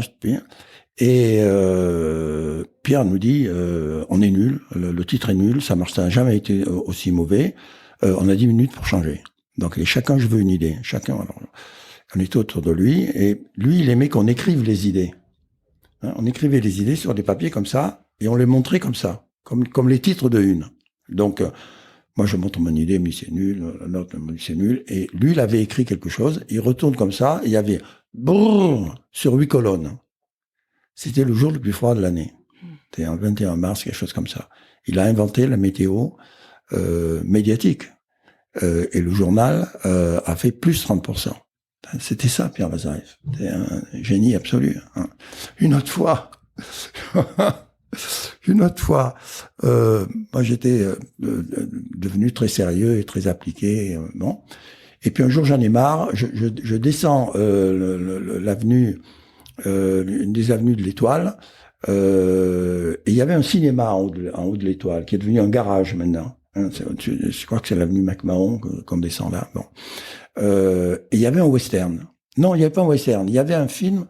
Et Pierre nous dit, on est nul, le titre est nul, ça n'a jamais été aussi mauvais, on a 10 minutes pour changer. Donc chacun, je veux une idée. Chacun, alors, on était autour de lui, et lui, il aimait qu'on écrive les idées. Hein, on écrivait les idées sur des papiers comme ça, et on les montrait comme ça, comme les titres de une. Donc, moi, je montre mon idée, mais c'est nul, l'autre me dit c'est nul, et lui, il avait écrit quelque chose, il retourne comme ça, et il y avait brrr sur 8 colonnes. C'était le jour le plus froid de l'année. C'était un 21 mars, quelque chose comme ça. Il a inventé la météo médiatique. Et le journal a fait plus 30%. C'était ça, Pierre Lazarev. C'était un génie absolu. Hein. Une autre fois, Une autre fois, moi j'étais devenu très sérieux et très appliqué. Bon. Et puis un jour j'en ai marre, je descends l'avenue, une des avenues de l'Étoile, et il y avait un cinéma en haut de l'Étoile, qui est devenu un garage maintenant. Hein, je crois que c'est l'avenue MacMahon qu'on descend là. Bon. Et il y avait un western. Non, il n'y avait pas un western. Il y avait un film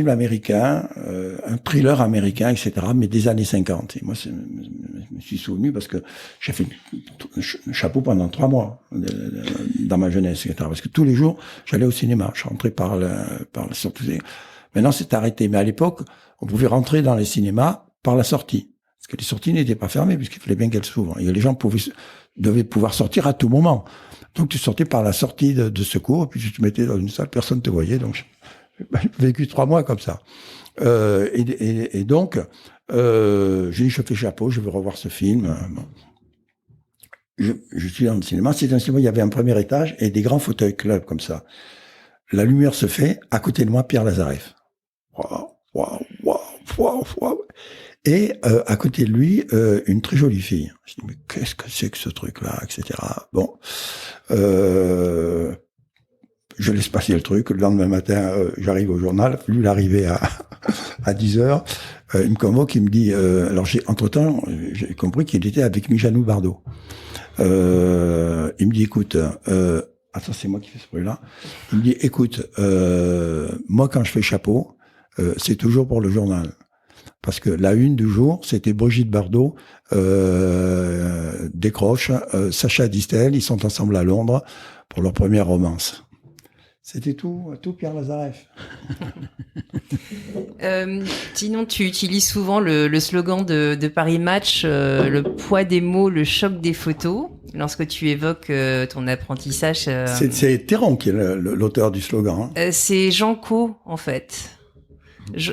américain, un thriller américain, etc., mais des années 50. Et moi, je me suis souvenu parce que j'ai fait un chapeau pendant 3 mois dans ma jeunesse, etc. Parce que tous les jours, j'allais au cinéma. Je rentrais par la sortie. Maintenant, c'est arrêté. Mais à l'époque, on pouvait rentrer dans les cinémas par la sortie. Parce que les sorties n'étaient pas fermées, puisqu'il fallait bien qu'elles s'ouvrent. Et les gens devaient pouvoir sortir à tout moment. Donc, tu sortais par la sortie de secours, puis tu te mettais dans une salle, personne ne te voyait. Donc, j'ai vécu 3 mois comme ça. Et donc, j'ai dit, je fais chapeau, je veux revoir ce film. Bon. Je suis dans le cinéma. C'est un cinéma, il y avait un premier étage et des grands fauteuils club comme ça. La lumière se fait, à côté de moi, Pierre Lazareff. Waouh. Et à côté de lui, une très jolie fille. Je dis, mais qu'est-ce que c'est que ce truc-là, etc. Bon. Je laisse passer le truc. Le lendemain matin, j'arrive au journal. Lui, il arrivait à 10h. Il me convoque, il me dit... alors, entre-temps, j'ai compris qu'il était avec Mijanou Bardot. Il me dit, écoute... attends, c'est moi qui fais ce bruit-là. Il me dit, écoute, moi, quand je fais chapeau, c'est toujours pour le journal. Parce que la une du jour, c'était Brigitte Bardot décroche, Sacha Distel, ils sont ensemble à Londres pour leur première romance. C'était tout Pierre Lazareff. Sinon, tu utilises souvent le slogan de Paris Match, le poids des mots, le choc des photos, lorsque tu évoques ton apprentissage. C'est Théron qui est l'auteur du slogan. Hein. C'est Jean Co, en fait.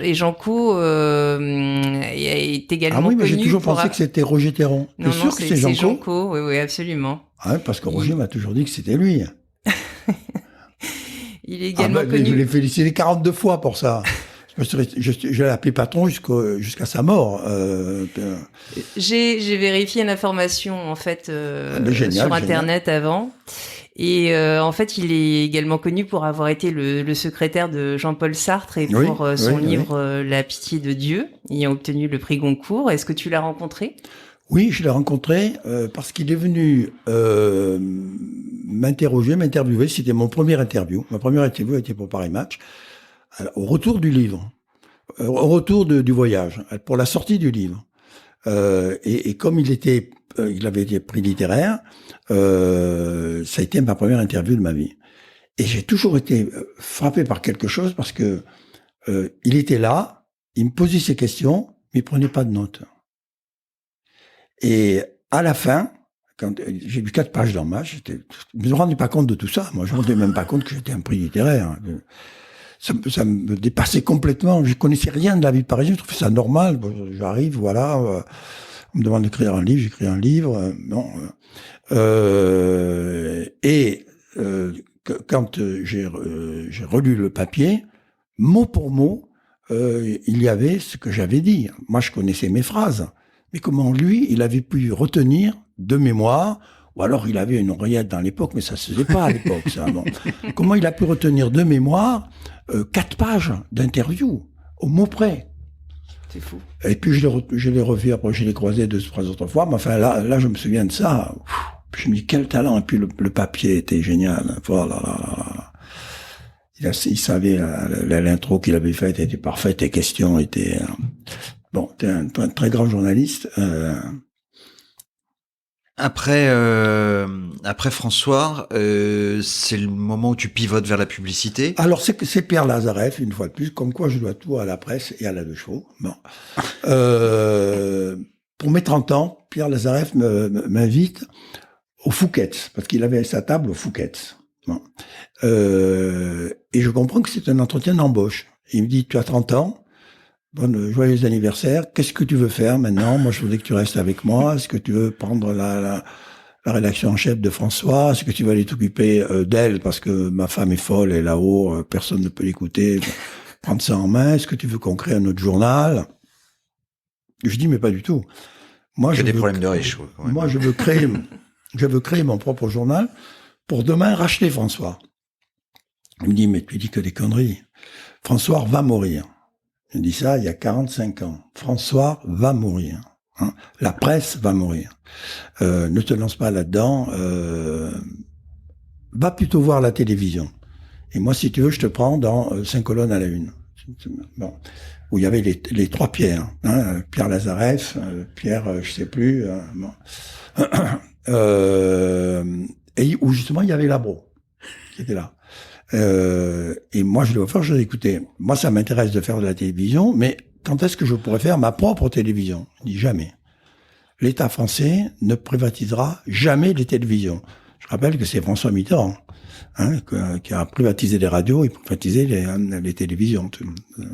Et Jean Co est également connu. Ah oui, mais j'ai toujours pensé que c'était Roger Théron. Non, sûr que c'est Jean Co. Oui, absolument. Ah, parce que Roger m'a toujours dit que c'était lui. Il est également connu. Je l'ai félicité 42 fois pour ça. Je l'ai appelé patron jusqu'à sa mort. J'ai vérifié l'information en fait génial, sur Internet avant. Et en fait, il est également connu pour avoir été le secrétaire de Jean-Paul Sartre et pour son livre La pitié de Dieu, ayant obtenu le prix Goncourt. Est-ce que tu l'as rencontré ? Oui, je l'ai rencontré parce qu'il est venu m'interviewer. C'était mon premier interview. Ma première interview était pour Paris Match. Alors, au retour du livre, au retour du voyage, pour la sortie du livre. Et comme il avait été prix littéraire, ça a été ma première interview de ma vie. Et j'ai toujours été frappé par quelque chose parce que il était là, il me posait ses questions, mais il prenait pas de notes. Et à la fin, quand j'ai lu 4 pages d'hommage, je ne me rendais pas compte de tout ça. Moi, je me rendais même pas compte que j'étais un prix littéraire. Ça me dépassait complètement. Je connaissais rien de la vie parisienne. Je trouvais ça normal. Bon, j'arrive, voilà. On me demande d'écrire un livre, j'écris un livre. Quand j'ai relu le papier, mot pour mot, il y avait ce que j'avais dit. Moi, je connaissais mes phrases. Mais comment lui, il avait pu retenir de mémoire, ou alors il avait une oreillette dans l'époque, mais ça se faisait pas à l'époque, ça. Bon. Comment il a pu retenir de mémoire 4 pages d'interview, au mot près. C'est fou. Et puis je l'ai revu, après je l'ai croisé 2-3 autres fois, mais enfin là je me souviens de ça. Je me dis quel talent, et puis le papier était génial. Voilà. Il savait, l'intro qu'il avait faite était parfaite, les questions étaient... Bon, t'es un très grand journaliste. Après François, c'est le moment où tu pivotes vers la publicité. Alors c'est Pierre Lazareff, une fois de plus, comme quoi je dois tout à la presse et à la 2 chevaux. Bon. Pour mes 30 ans, Pierre Lazareff m'invite au Fouquet's, parce qu'il avait sa table au Fouquet's. Bon. Et je comprends que c'est un entretien d'embauche. Il me dit, tu as 30 ans, bon, joyeux anniversaire. Qu'est-ce que tu veux faire maintenant? Moi, je voudrais que tu restes avec moi. Est-ce que tu veux prendre la rédaction en chef de François? Est-ce que tu vas aller t'occuper d'elle? Parce que ma femme est folle, elle est là-haut, personne ne peut l'écouter. prendre ça en main. Est-ce que tu veux qu'on crée un autre journal? Je dis, mais pas du tout. Moi, j'ai des problèmes de riches. Ouais. Moi, je veux créer mon propre journal pour demain racheter François. Il me dit, mais tu dis que des conneries. François va mourir. Je dis ça il y a 45 ans. François va mourir. Hein. La presse va mourir. Ne te lance pas là-dedans. Va plutôt voir la télévision. Et moi, si tu veux, je te prends dans 5 colonnes à la une. Bon. Où il y avait les trois Pierres. Hein, Pierre Lazareff, Pierre, je sais plus. Bon. Et où justement, il y avait Labro qui était là. Et moi, je l'ai offert, je l'ai écouté. Moi, ça m'intéresse de faire de la télévision, mais quand est-ce que je pourrais faire ma propre télévision? Il dit jamais. L'État français ne privatisera jamais les télévisions. Je rappelle que c'est François Mitterrand qui a privatisé les radios et privatisé les télévisions.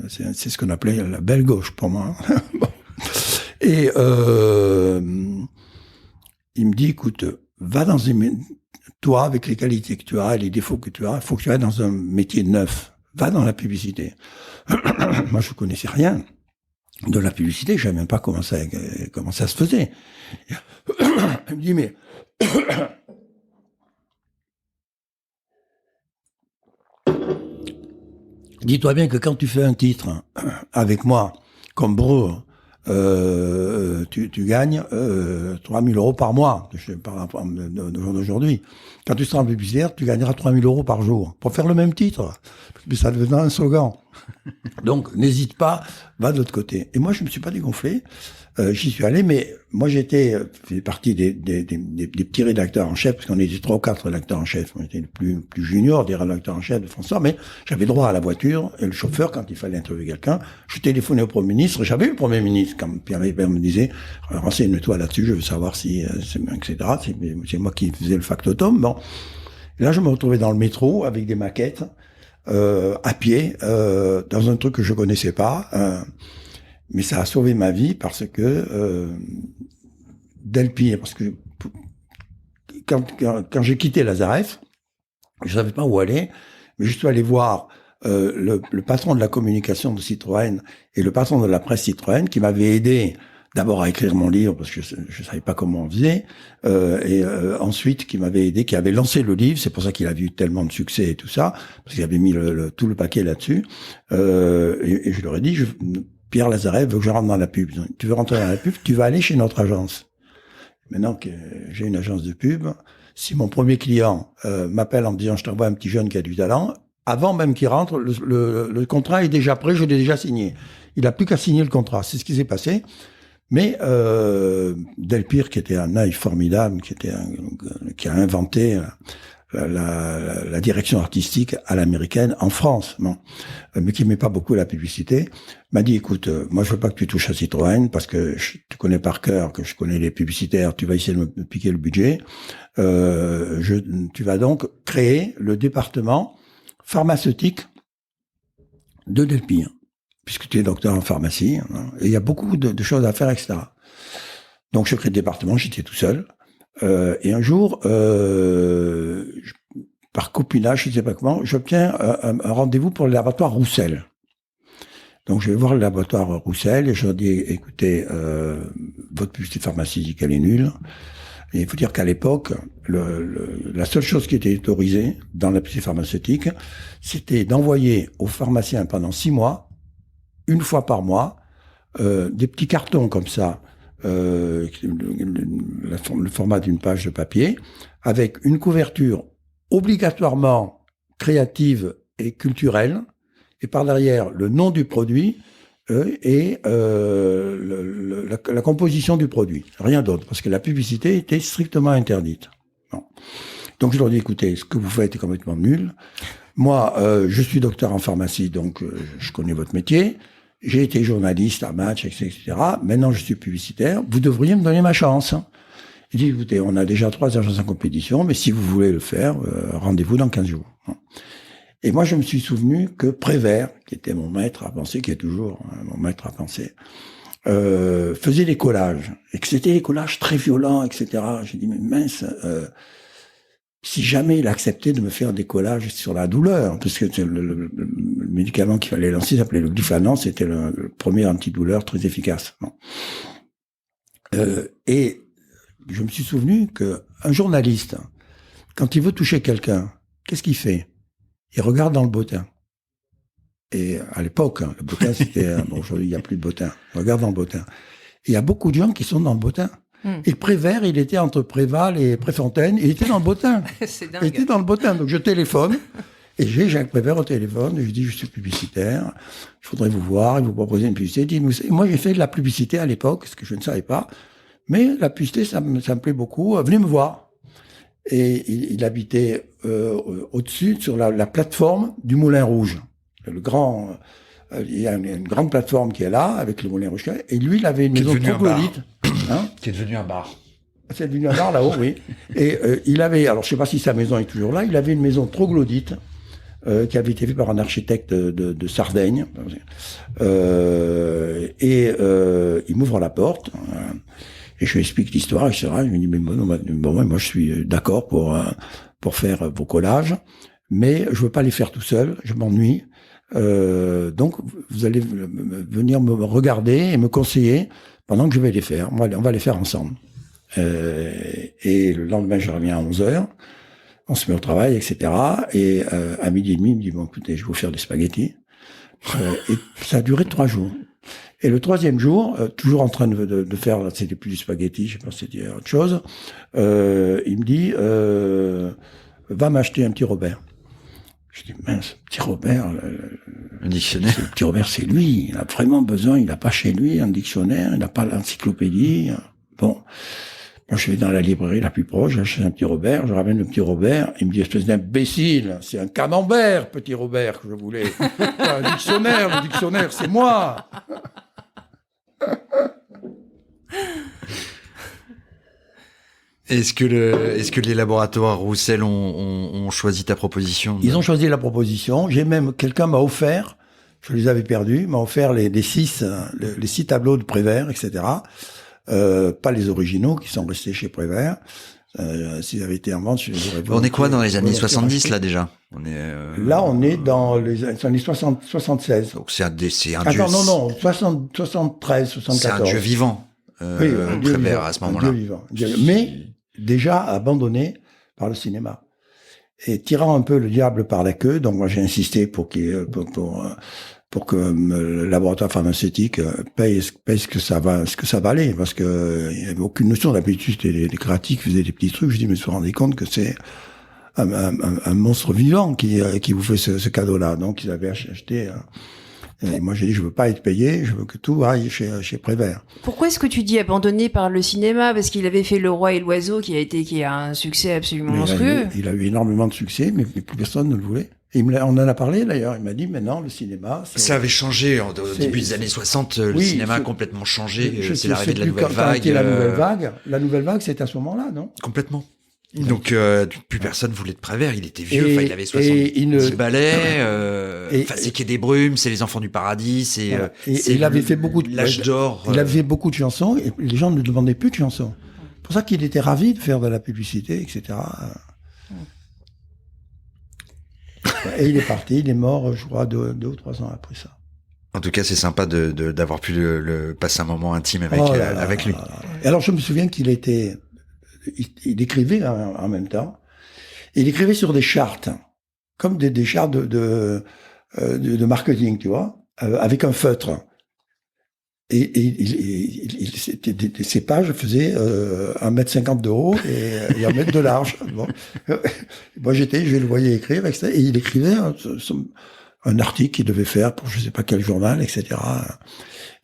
C'est ce qu'on appelait la belle gauche pour moi. Bon. Et il me dit, écoute, va dans toi, avec les qualités que tu as et les défauts que tu as, il faut que tu ailles dans un métier neuf. Va dans la publicité. Moi, je connaissais rien de la publicité. Je savais même pas comment ça se faisait. Il me dit, mais dis-toi bien que quand tu fais un titre avec moi, comme Breu, tu gagnes 3 000 euros par mois. Je parle d'aujourd'hui. Quand tu seras en publicitaire, tu gagneras 3 000 euros par jour pour faire le même titre. Mais ça deviendra un slogan. Donc, n'hésite pas, va de l'autre côté. Et moi, je me suis pas dégonflé. J'y suis allé, mais moi, j'étais fait partie des petits rédacteurs en chef, parce qu'on était 3 ou 4 rédacteurs en chef. On était le plus junior des rédacteurs en chef de François, mais j'avais droit à la voiture, et le chauffeur, quand il fallait interviewer quelqu'un, je téléphonais au Premier ministre, j'avais eu le Premier ministre, quand Pierre Weber me disait, renseigne-toi là-dessus, je veux savoir si, etc. C'est moi qui faisais le factotum. Bon. Et là, je me retrouvais dans le métro, avec des maquettes, à pied, dans un truc que je connaissais pas, mais ça a sauvé ma vie parce que Delpire, parce que quand j'ai quitté Lazareff, je savais pas où aller, mais je suis allé voir le patron de la communication de Citroën et le patron de la presse Citroën qui m'avait aidé d'abord à écrire mon livre parce que je savais pas comment on faisait, et ensuite qui m'avait aidé, qui avait lancé le livre, c'est pour ça qu'il a eu tellement de succès et tout ça, parce qu'il avait mis tout le paquet là-dessus, et je leur ai dit, Pierre Lazareff veut que je rentre dans la pub. Tu veux rentrer dans la pub, tu vas aller chez notre agence. Maintenant que j'ai une agence de pub, si mon premier client m'appelle en me disant je t'envoie un petit jeune qui a du talent, avant même qu'il rentre, le contrat est déjà prêt, je l'ai déjà signé. Il n'a plus qu'à signer le contrat. C'est ce qui s'est passé. Mais Delpire, qui était un œil formidable, qui a inventé la direction artistique à l'américaine en France, bon, mais qui n'aimait pas beaucoup la publicité, m'a dit, écoute, moi je veux pas que tu touches à Citroën parce que tu connais par cœur que je connais les publicitaires, tu vas essayer de me piquer le budget. Tu vas donc créer le département pharmaceutique de Delpire, puisque tu es docteur en pharmacie, hein, et il y a beaucoup de choses à faire, etc. Donc je crée le département, j'étais tout seul. Et un jour, par copinage, je ne sais pas comment, j'obtiens un rendez-vous pour le laboratoire Roussel. Donc je vais voir le laboratoire Roussel et je leur dis, écoutez, votre publicité pharmaceutique, elle est nulle. Et il faut dire qu'à l'époque, la seule chose qui était autorisée dans la publicité pharmaceutique, c'était d'envoyer aux pharmaciens pendant 6 mois, une fois par mois, des petits cartons comme ça, le format d'une page de papier, avec une couverture obligatoirement créative et culturelle, et par derrière le nom du produit et la composition du produit. Rien d'autre, parce que la publicité était strictement interdite. Bon. Donc je leur dis, écoutez, ce que vous faites est complètement nul. Moi, je suis docteur en pharmacie, donc je connais votre métier. J'ai été journaliste à Match, etc. Maintenant, je suis publicitaire. Vous devriez me donner ma chance. Il dit, écoutez, on a déjà 3 agences en compétition, mais si vous voulez le faire, rendez-vous dans 15 jours. Et moi, je me suis souvenu que Prévert, qui était mon maître à penser, qui est toujours mon maître à penser, faisait des collages. Et que c'était des collages très violents, etc. J'ai dit, mais mince, si jamais il acceptait de me faire des collages sur la douleur, parce que le médicament qu'il fallait lancer s'appelait le Glufanan, c'était le premier antidouleur très efficace. Bon. Et je me suis souvenu qu'un journaliste, quand il veut toucher quelqu'un, qu'est-ce qu'il fait? Il regarde dans le bottin. Et à l'époque, le bottin, c'était... bon, aujourd'hui, il n'y a plus de bottin. Il regarde dans le bottin. Et il y a beaucoup de gens qui sont dans le bottin. Et Prévert, il était entre Préval et Préfontaine, il était dans le bottin. C'est dingue. Il était dans le bottin. Donc je téléphone, et j'ai Jacques Prévert au téléphone, et je dis, je suis publicitaire, je voudrais vous voir, et vous proposer une publicité. Il dit, moi j'ai fait de la publicité à l'époque, ce que je ne savais pas, mais la publicité, ça me plaît beaucoup, venez me voir. Et il habitait au-dessus, sur la plateforme du Moulin Rouge. Le grand... il y a une grande plateforme qui est là, avec le Moulin Rouge, et lui, il avait une maison troglodyte. Hein, qui est devenu un bar. C'est devenu un bar là-haut, oui. Et il avait, alors je sais pas si sa maison est toujours là, il avait une maison troglodyte qui avait été faite par un architecte de Sardaigne. Il m'ouvre la porte et je lui explique l'histoire, etc. Il me dit, mais bon, moi je suis d'accord pour faire vos collages, mais je veux pas les faire tout seul, je m'ennuie. Donc vous allez venir me regarder et me conseiller pendant que je vais les faire. On va les faire ensemble. Et le lendemain, je reviens à 11h. On se met au travail, etc. Et à 12h30, il me dit, bon, écoutez, je vais vous faire des spaghettis. Et ça a duré 3 jours. Et le 3e jour, toujours en train de faire, c'était plus du spaghetti, je pense que c'était autre chose, il me dit, va m'acheter un petit Robert. Je dis, mince, petit Robert, un dictionnaire. Le petit Robert, c'est lui. Il a vraiment besoin. Il n'a pas chez lui un dictionnaire. Il n'a pas l'encyclopédie. Bon. Moi, je vais dans la librairie la plus proche. J'achète un petit Robert. Je ramène le petit Robert. Il me dit, espèce d'imbécile. C'est un camembert, petit Robert, que je voulais. Un dictionnaire. Le dictionnaire, c'est moi. Est-ce que les laboratoires Roussel ont choisi ta proposition? Ils ont choisi la proposition. Quelqu'un m'a offert, je les avais perdus, m'a offert les 6 tableaux de Prévert, etc. Pas les originaux qui sont restés chez Prévert. S'ils avaient été en vente, je les aurais On est quoi dans les années 70 là déjà? Là, on est dans les années 76. Donc c'est un dieu. Attends, non, 73, 74. C'est un dieu vivant. Oui, un dieu Prévert vivant, à ce moment-là. Un dieu vivant. Mais déjà abandonné par le cinéma. Et tirant un peu le diable par la queue, donc moi j'ai insisté pour que le laboratoire pharmaceutique paye ce que ça valait, parce que il y avait aucune notion. D'habitude, c'était les créatifs qui faisaient des petits trucs. Je dis, mais je me suis rendu compte que c'est un monstre vivant qui vous fait ce cadeau-là. Donc ils avaient acheté. Et moi, j'ai dit, je veux pas être payé, je veux que tout aille chez Prévert. Pourquoi est-ce que tu dis abandonné par le cinéma? Parce qu'il avait fait Le Roi et l'Oiseau, qui a un succès absolument monstrueux. Il a eu énormément de succès, mais plus personne ne le voulait. Et on en a parlé d'ailleurs. Il m'a dit, mais non, le cinéma. Ça avait changé au début des années 60. Le cinéma a complètement changé. C'est l'arrivée de la nouvelle vague. La nouvelle vague, c'est à ce moment-là, non? Complètement. Donc plus personne voulait de Prévert, il était vieux, il avait 70 balais, c'est Quai des Brumes, c'est Les Enfants du Paradis, c'est il avait fait beaucoup de l'âge d'or. Il avait fait beaucoup de chansons et les gens ne demandaient plus de chansons. C'est pour ça qu'il était ravi de faire de la publicité, etc. Et il est parti, il est mort, je crois, 2 ou 3 ans après ça. En tout cas, c'est sympa d'avoir pu passer un moment intime avec lui. Et alors je me souviens qu'il était... Il écrivait en même temps. Il écrivait sur des chartes, comme des chartes de marketing, tu vois, avec un feutre. Et ces pages faisaient 1,50 m de haut et 1 mètre de large. Bon. Moi, je le voyais écrire, etc. Et il écrivait un article qu'il devait faire pour je sais pas quel journal, etc.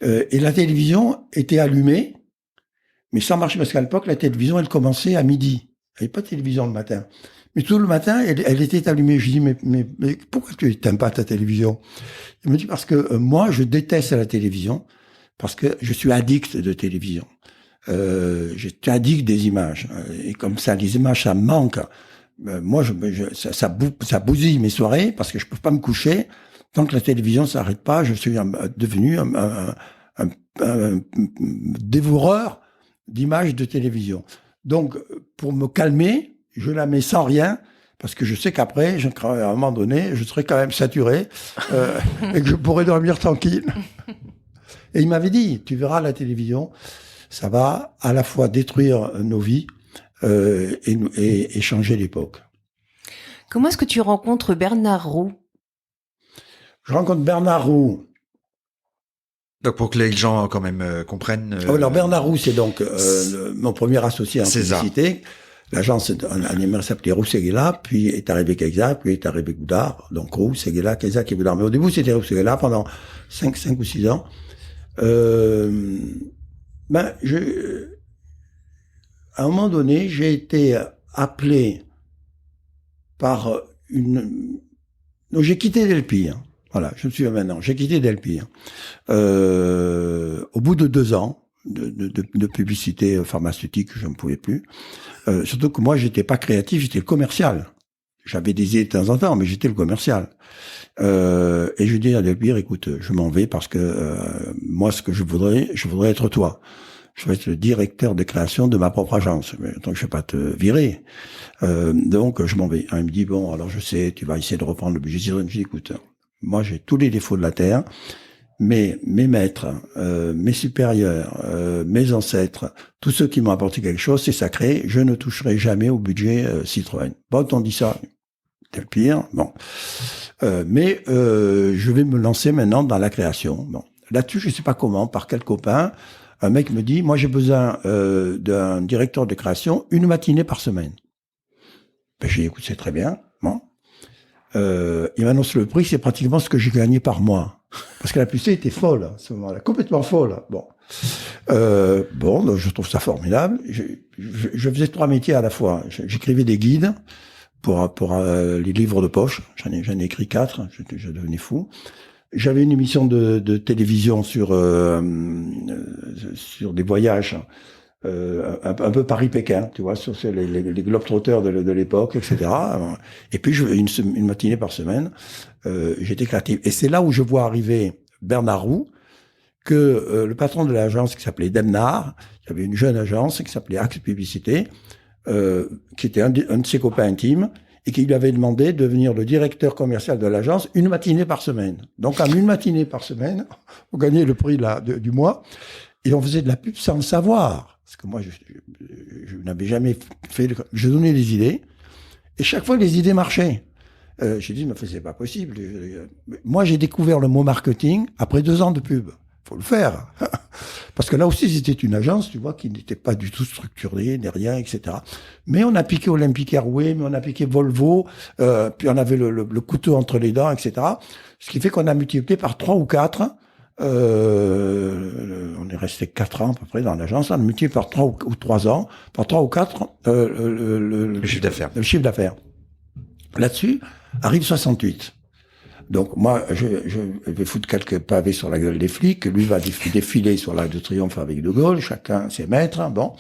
Et la télévision était allumée. Mais ça marchait parce qu'à l'époque, la télévision, elle commençait à midi. Il n'y avait pas de télévision le matin. Mais tout le matin, elle était allumée. Je dis, mais pourquoi tu n'aimes pas ta télévision? Il me dit, parce que moi, je déteste la télévision, parce que je suis addict de télévision. Je suis addict des images. Et comme ça, les images, ça me manque. Moi, ça bousille mes soirées, parce que je peux pas me coucher. Tant que la télévision s'arrête pas, je suis devenu un dévoreur d'images de télévision. Donc, pour me calmer, je la mets sans rien, parce que je sais qu'après, à un moment donné, je serai quand même saturé et que je pourrai dormir tranquille. Et il m'avait dit, tu verras la télévision, ça va à la fois détruire nos vies et changer l'époque. Comment est-ce que tu rencontres Bernard Roux? Je rencontre Bernard Roux. Donc pour que les gens quand même comprennent. Alors Bernard Roux, c'est donc mon premier associé en publicité. L'agence, un animateur s'appelait Roux Seguela, puis est arrivé Kaysa, puis est arrivé Goudard. Donc Roux, Seguela, Kaysa et Goudard. Mais au début, c'était Roux Seguela pendant 5 ou 6 ans. À un moment donné, j'ai été appelé par donc j'ai quitté Delphi. Voilà, je me suis maintenant. J'ai quitté Delphi. Au bout de 2 ans de publicité pharmaceutique, je ne pouvais plus. Surtout que moi, j'étais pas créatif, j'étais le commercial. J'avais des idées de temps en temps, mais j'étais le commercial. Et je dis à Delphi, écoute, je m'en vais parce que moi, ce que je voudrais être toi. Je vais être le directeur de création de ma propre agence. Donc, je vais pas te virer. Donc, je m'en vais. Il me dit, bon, alors je sais, tu vas essayer de reprendre le budget. Je dis, écoute, moi, j'ai tous les défauts de la terre, mais mes maîtres, mes supérieurs, mes ancêtres, tous ceux qui m'ont apporté quelque chose, c'est sacré. Je ne toucherai jamais au budget Citroën. Bon, on dit ça, c'est le pire. Bon, mais je vais me lancer maintenant dans la création. Bon, là-dessus, je sais pas comment, par quel copain, un mec me dit, moi, j'ai besoin d'un directeur de création 1 matinée par semaine. Ben, j'ai dit, écoute, c'est très bien. Bon. Il m'annonce le prix, c'est pratiquement ce que j'ai gagné par mois. Parce que la publicité était folle, à ce moment-là, complètement folle. Bon, donc je trouve ça formidable. Je faisais 3 métiers à la fois. J'écrivais des guides pour les livres de poche. J'en ai écrit 4. Je devenais fou. J'avais une émission de télévision sur des voyages. Un peu Paris-Pékin, tu vois, sur les globetrotters de l'époque, etc. Et puis, une matinée par semaine, j'étais créatif. Et c'est là où je vois arriver Bernard Roux, que le patron de l'agence qui s'appelait Demnar, il y avait une jeune agence qui s'appelait Axe Publicité, qui était un de ses copains intimes, et qui lui avait demandé de devenir le directeur commercial de l'agence 1 matinée par semaine. Donc, en 1 matinée par semaine, on gagnait le prix du mois, et on faisait de la pub sans le savoir. Parce que moi, je n'avais jamais fait... Je donnais des idées, et chaque fois, les idées marchaient. J'ai dit, mais c'est pas possible. Moi, j'ai découvert le mot marketing après 2 ans de pub. Faut le faire. Parce que là aussi, c'était une agence, tu vois, qui n'était pas du tout structurée, ni rien, etc. Mais on a piqué Olympic Airways, mais on a piqué Volvo, puis on avait le couteau entre les dents, etc. Ce qui fait qu'on a multiplié par 3 ou 4... on est resté 4 ans à peu près dans l'agence, on a multiplié par 3 ou 3 ans, par 3 ou 4 le chiffre d'affaires. Le chiffre d'affaires. Là-dessus, arrive 68. Donc moi, je vais foutre quelques pavés sur la gueule des flics, lui va défiler sur l'Arc de Triomphe avec De Gaulle, chacun ses maîtres, bon.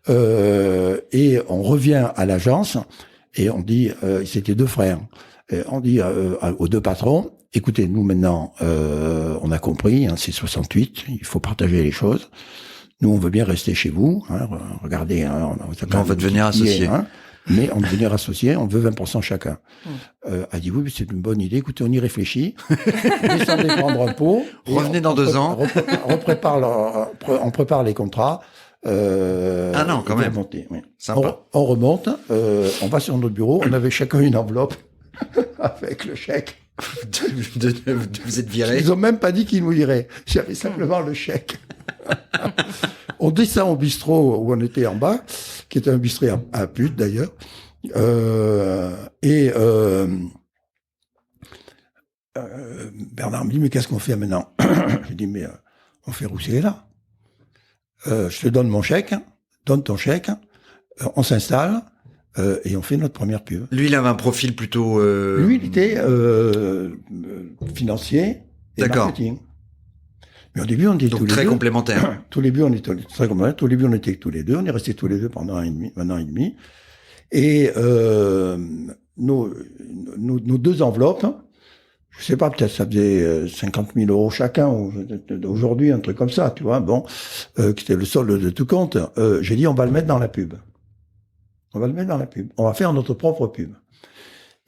Et on revient à l'agence, et on dit, c'était 2 frères, et on dit aux 2 patrons, écoutez, nous maintenant, on a compris, hein, c'est 68, il faut partager les choses. Nous, on veut bien rester chez vous. Hein, regardez, hein, on va devenir associé. Hein, mais on veut devenir associé, on veut 20% chacun. A dit oui, c'est une bonne idée. Écoutez, on y réfléchit. Descendez prendre un pot. Revenez dans 2 ans. On prépare les contrats. Ah non, quand même. Remonter, oui. Sympa. On remonte. On va sur notre bureau. On avait chacun une enveloppe avec le chèque. Vous êtes viré. Ils ont même pas dit qu'ils nous viraient. J'avais simplement le chèque. On descend au bistrot où on était en bas, qui était un bistrot à pute d'ailleurs. Bernard me dit, mais qu'est-ce qu'on fait maintenant? Je dis, mais on fait rousser là. Je te donne mon chèque, donne ton chèque, on s'installe. Et on fait notre première pub. Lui, il avait un profil plutôt... Lui, il était financier et marketing. Mais au début, on était donc tous les deux. très complémentaires. Au début, on était très complémentaires. Au début, on était tous les deux. On est restés tous les deux pendant un an et demi. Et nos 2 enveloppes, je sais pas, peut-être ça faisait 50 000 euros chacun, aujourd'hui, un truc comme ça, tu vois, bon, qui était le solde de tout compte. J'ai dit, on va le mettre dans la pub. On va le mettre dans la pub. On va faire notre propre pub.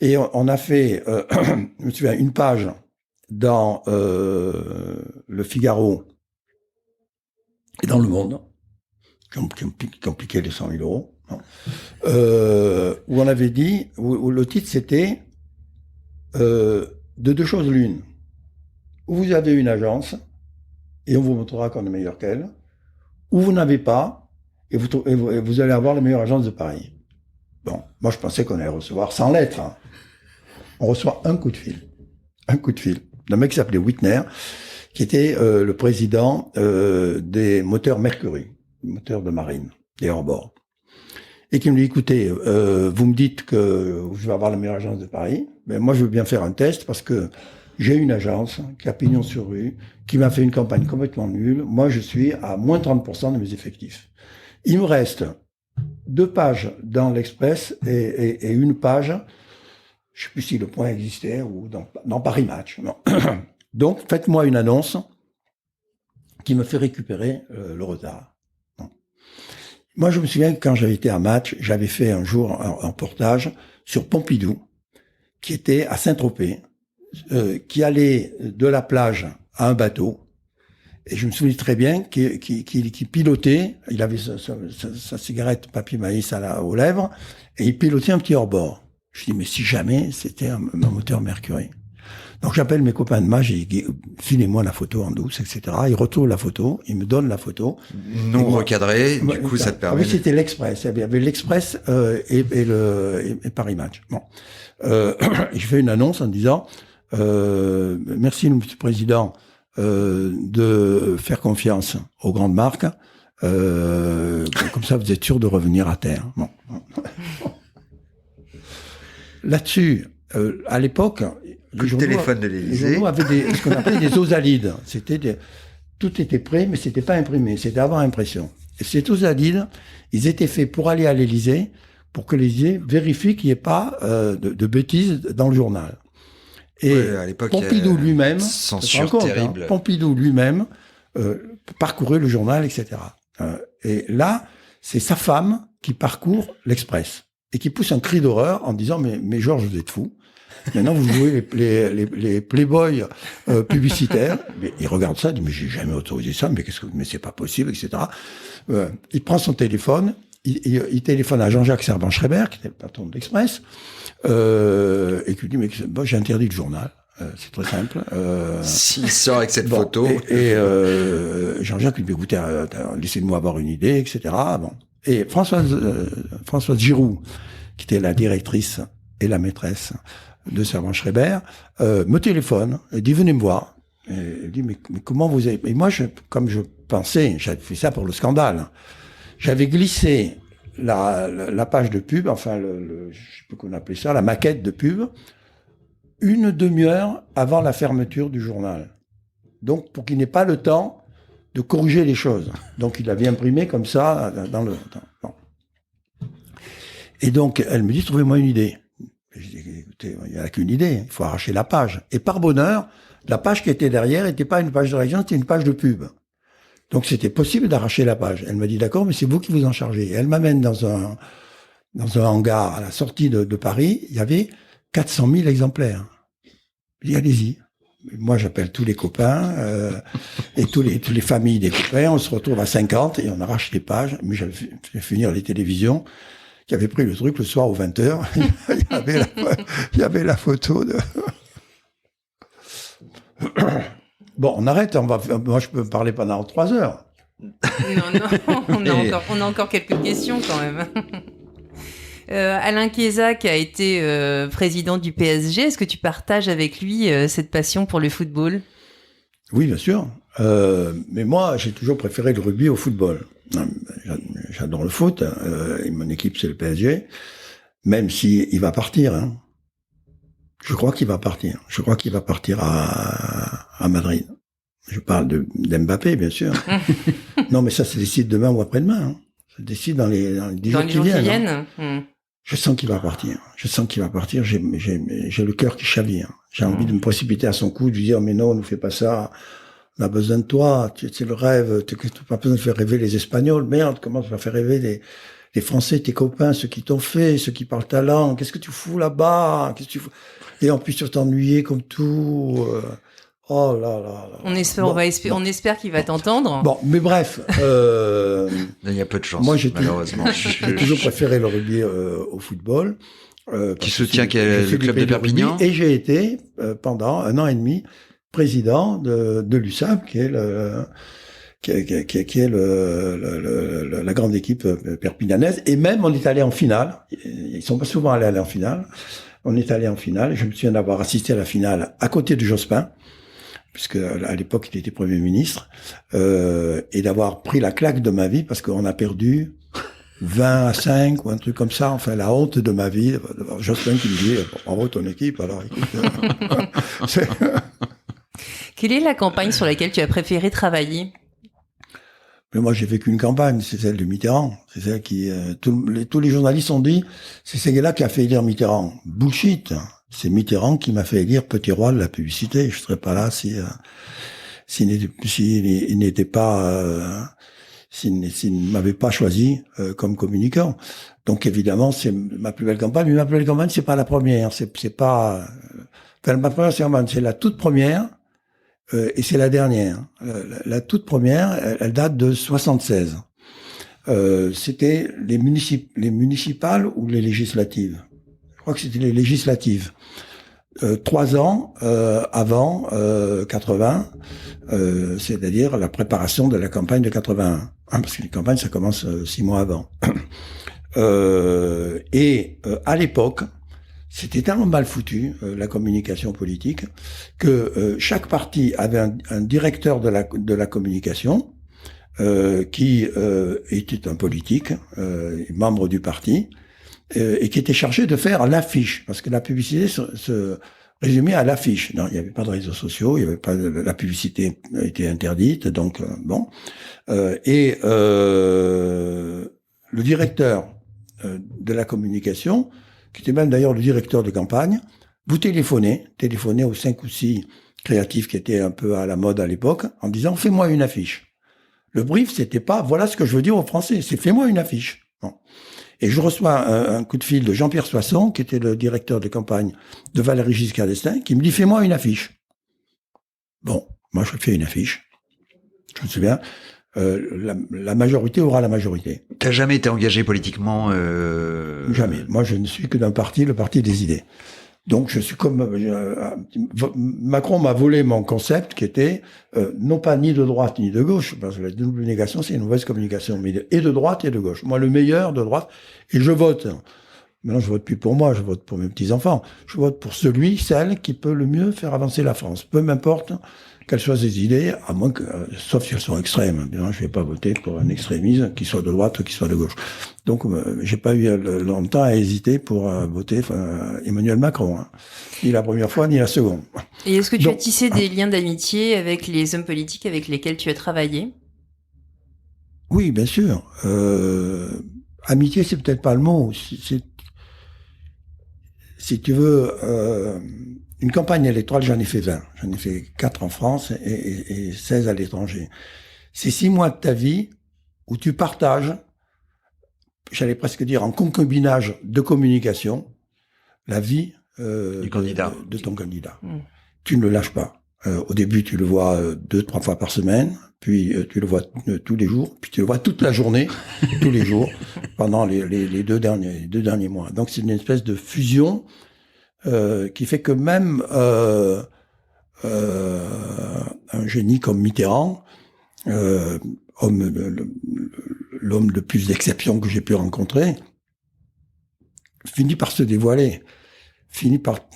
Et on a fait, je me souviens, une page dans le Figaro et dans Le Monde, qui impliquait les 100 000 euros, où on avait dit, où le titre c'était de deux choses l'une. Ou vous avez une agence, et on vous montrera qu'on est meilleur qu'elle, ou vous n'avez pas, et vous allez avoir la meilleure agence de Paris. Bon, moi je pensais qu'on allait recevoir 100 lettres. Hein. On reçoit un coup de fil d'un mec qui s'appelait Whitner, qui était le président des moteurs Mercury, moteurs de marine, des hors-bord, et qui me dit, écoutez, vous me dites que je vais avoir la meilleure agence de Paris, mais moi je veux bien faire un test parce que j'ai une agence qui a pignon sur rue, qui m'a fait une campagne complètement nulle. Moi je suis à moins 30% de mes effectifs. Il me reste 2 pages dans l'Express et une page, je sais plus si Le Point existait, ou dans Paris Match. Non. Donc, faites-moi une annonce qui me fait récupérer le retard. Non. Moi, je me souviens que quand j'avais été à Match, j'avais fait un jour un reportage sur Pompidou, qui était à Saint-Tropez, qui allait de la plage à un bateau. Et je me souviens très bien qu'il pilotait, il avait sa cigarette papier maïs aux lèvres, et il pilotait un petit hors-bord. Je dis, mais si jamais c'était un moteur Mercury. Donc j'appelle mes copains de match, j'ai dit, filez-moi la photo en douce, etc. Ils retrouvent la photo, ils me donnent la photo. Non recadrée, du coup ça te permet... Oui, c'était l'Express, il y avait l'Express et Paris Match. Bon. Je fais une annonce en disant, merci Monsieur le Président, de faire confiance aux grandes marques, comme ça vous êtes sûr de revenir à terre. Bon. Là-dessus, à l'époque, le téléphone de l'Élysée, les journaux avaient ce qu'on appelait des osalides. Tout était prêt, mais c'était pas imprimé, c'était avant impression. Et ces osalides, ils étaient faits pour aller à l'Élysée, pour que l'Élysée vérifie qu'il n'y ait pas de bêtises dans le journal. Et à l'époque, Pompidou lui-même, censure terrible. Pompidou lui-même parcourait le journal, etc. Et là, c'est sa femme qui parcourt l'Express et qui pousse un cri d'horreur en disant mais Georges, vous êtes fou. Maintenant, vous jouez les playboys publicitaires. Mais il regarde ça, il dit mais j'ai jamais autorisé ça. Mais c'est pas possible, etc. Il prend son téléphone. Il téléphone à Jean-Jacques Servan-Schreiber, qui était le patron de l'Express, et qui lui dit, mais j'ai interdit le journal. C'est très simple. S'il sort avec cette photo. Et Jean-Jacques lui dit, écoutez, laissez-moi avoir une idée, etc. Bon. Et Françoise Giroud, qui était la directrice et la maîtresse de Servan-Schreiber, me téléphone, et dit, venez me voir. Et elle dit, mais comment vous avez... Et moi, comme je pensais, j'avais fait ça pour le scandale. J'avais glissé la page de pub, enfin, je sais pas comment on appelait ça, la maquette de pub, une demi-heure avant la fermeture du journal. Donc, pour qu'il n'ait pas le temps de corriger les choses. Donc, il l'avait imprimé comme ça bon. Et donc, elle me dit, trouvez-moi une idée. Et je dis, écoutez, il n'y a qu'une idée, il faut arracher la page. Et par bonheur, la page qui était derrière n'était pas une page de réaction, c'était une page de pub. Donc, c'était possible d'arracher la page. Elle m'a dit, d'accord, mais c'est vous qui vous en chargez. Et elle m'amène dans un hangar à la sortie de Paris. Il y avait 400 000 exemplaires. Je dis, allez-y. Moi, j'appelle tous les copains et toutes les familles des copains. On se retrouve à 50 et on arrache les pages. Mais j'avais fait finir les télévisions qui avaient pris le truc le soir aux 20h. il y avait la photo de... Bon, on arrête. Moi, je peux me parler pendant 3 heures. Non, on a encore quelques questions quand même. Alain Chiesa, qui a été président du PSG, est-ce que tu partages avec lui cette passion pour le football ? Oui, bien sûr. Mais moi, j'ai toujours préféré le rugby au football. J'adore le foot. Et mon équipe, c'est le PSG. Même s'il va partir. Hein. Je crois qu'il va partir. Je crois qu'il va partir à Madrid. Je parle d'Mbappé, bien sûr. Non, mais ça se décide demain ou après-demain. Hein. Ça se décide dans les 10 jours qui viennent. Hein. Je sens qu'il va partir. J'ai le cœur qui chavire. J'ai envie de me précipiter à son cou, de lui dire, mais non, ne fais pas ça. On a besoin de toi. C'est le rêve. Tu n'as pas besoin de faire rêver les Espagnols. Merde, comment tu vas faire rêver les Français, tes copains, ceux qui t'ont fait, ceux qui parlent ta langue, qu'est-ce que tu fous là-bas? Qu'est-ce que tu fous? Et en plus, tu vas t'ennuyer comme tout. Oh là là là. On espère qu'il va t'entendre. Bon, mais bref. Il y a peu de chance, moi, malheureusement. J'ai toujours préféré le rugby au football. Qui soutient le club de Perpignan. Et j'ai été, pendant 1 an et demi, président de l'USAP, qui est la grande équipe perpignanaise. Et même, on est allé en finale. Ils sont pas souvent allés en finale. On est allé en finale. Je me souviens d'avoir assisté à la finale à côté de Jospin, puisque à l'époque, il était Premier ministre, et d'avoir pris la claque de ma vie, parce qu'on a perdu 20-5 ou un truc comme ça, enfin la honte de ma vie. Jospin qui me dit bravo ton équipe, alors écoute. Quelle est la campagne sur laquelle tu as préféré travailler? Mais moi j'ai vécu une campagne, c'est celle de Mitterrand, c'est celle qui tous les journalistes ont dit c'est celle-là qui a fait élire Mitterrand. Bullshit, c'est Mitterrand qui m'a fait élire petit roi de la publicité. Je serais pas là s'il n'était pas s'il ne m'avait pas choisi comme communicant. Donc évidemment, c'est ma plus belle campagne. Mais ma plus belle campagne, c'est pas la première. C'est pas. Enfin, ma première campagne, c'est la toute première et c'est la dernière. La toute première, elle date de 76. C'était les municipales ou les législatives. Je crois que c'était les législatives. 3 ans avant 80, c'est-à-dire la préparation de la campagne de 81. Parce que les campagnes, ça commence 6 mois avant. À l'époque, c'était tellement mal foutu, la communication politique, que chaque parti avait un directeur de la communication qui était un politique, membre du parti, et qui était chargé de faire l'affiche, parce que la publicité se résumait à l'affiche. Non, il n'y avait pas de réseaux sociaux, il y avait pas la publicité était interdite, donc bon. Le directeur de la communication, qui était même d'ailleurs le directeur de campagne, vous téléphonez aux 5 ou 6 créatifs qui étaient un peu à la mode à l'époque, en disant fais-moi une affiche. Le brief, c'était pas voilà ce que je veux dire aux Français, c'est fais-moi une affiche. Bon. Et je reçois un coup de fil de Jean-Pierre Soisson, qui était le directeur de campagne de Valéry Giscard d'Estaing, qui me dit « Fais-moi une affiche ». Bon, moi je fais une affiche. Je me souviens, la majorité aura la majorité. T'as jamais été engagé politiquement Jamais. Moi je ne suis que d'un parti, le parti des idées. Donc je suis comme Macron m'a volé mon concept qui était non pas ni de droite ni de gauche, parce que la double négation c'est une mauvaise communication, mais et de droite et de gauche. Moi le meilleur de droite, et je vote. Maintenant je vote plus pour moi, je vote pour mes petits enfants. Je vote pour celle qui peut le mieux faire avancer la France. Peu m'importe quelles soient ses idées, à moins que, sauf si elles sont extrêmes. Bien, je vais pas voter pour un extrémisme qui soit de droite ou qui soit de gauche. Donc, j'ai pas eu longtemps à hésiter pour voter Emmanuel Macron. Hein. Ni la première fois, ni la seconde. Et est-ce que tu as tissé des liens d'amitié avec les hommes politiques avec lesquels tu as travaillé? Oui, bien sûr. Amitié, c'est peut-être pas le mot. Si tu veux, une campagne électorale, j'en ai fait 20. J'en ai fait 4 en France et 16 à l'étranger. C'est 6 mois de ta vie où tu partages, j'allais presque dire en concubinage de communication, la vie du candidat. De ton candidat. Tu ne le lâches pas. Au début, tu le vois 2-3 fois par semaine, puis tu le vois tous les jours, puis tu le vois toute la journée, tous les jours, pendant les deux derniers mois. Donc c'est une espèce de fusion qui fait que même un génie comme Mitterrand, l'homme le plus d'exception que j'ai pu rencontrer, finit par se dévoiler, finit par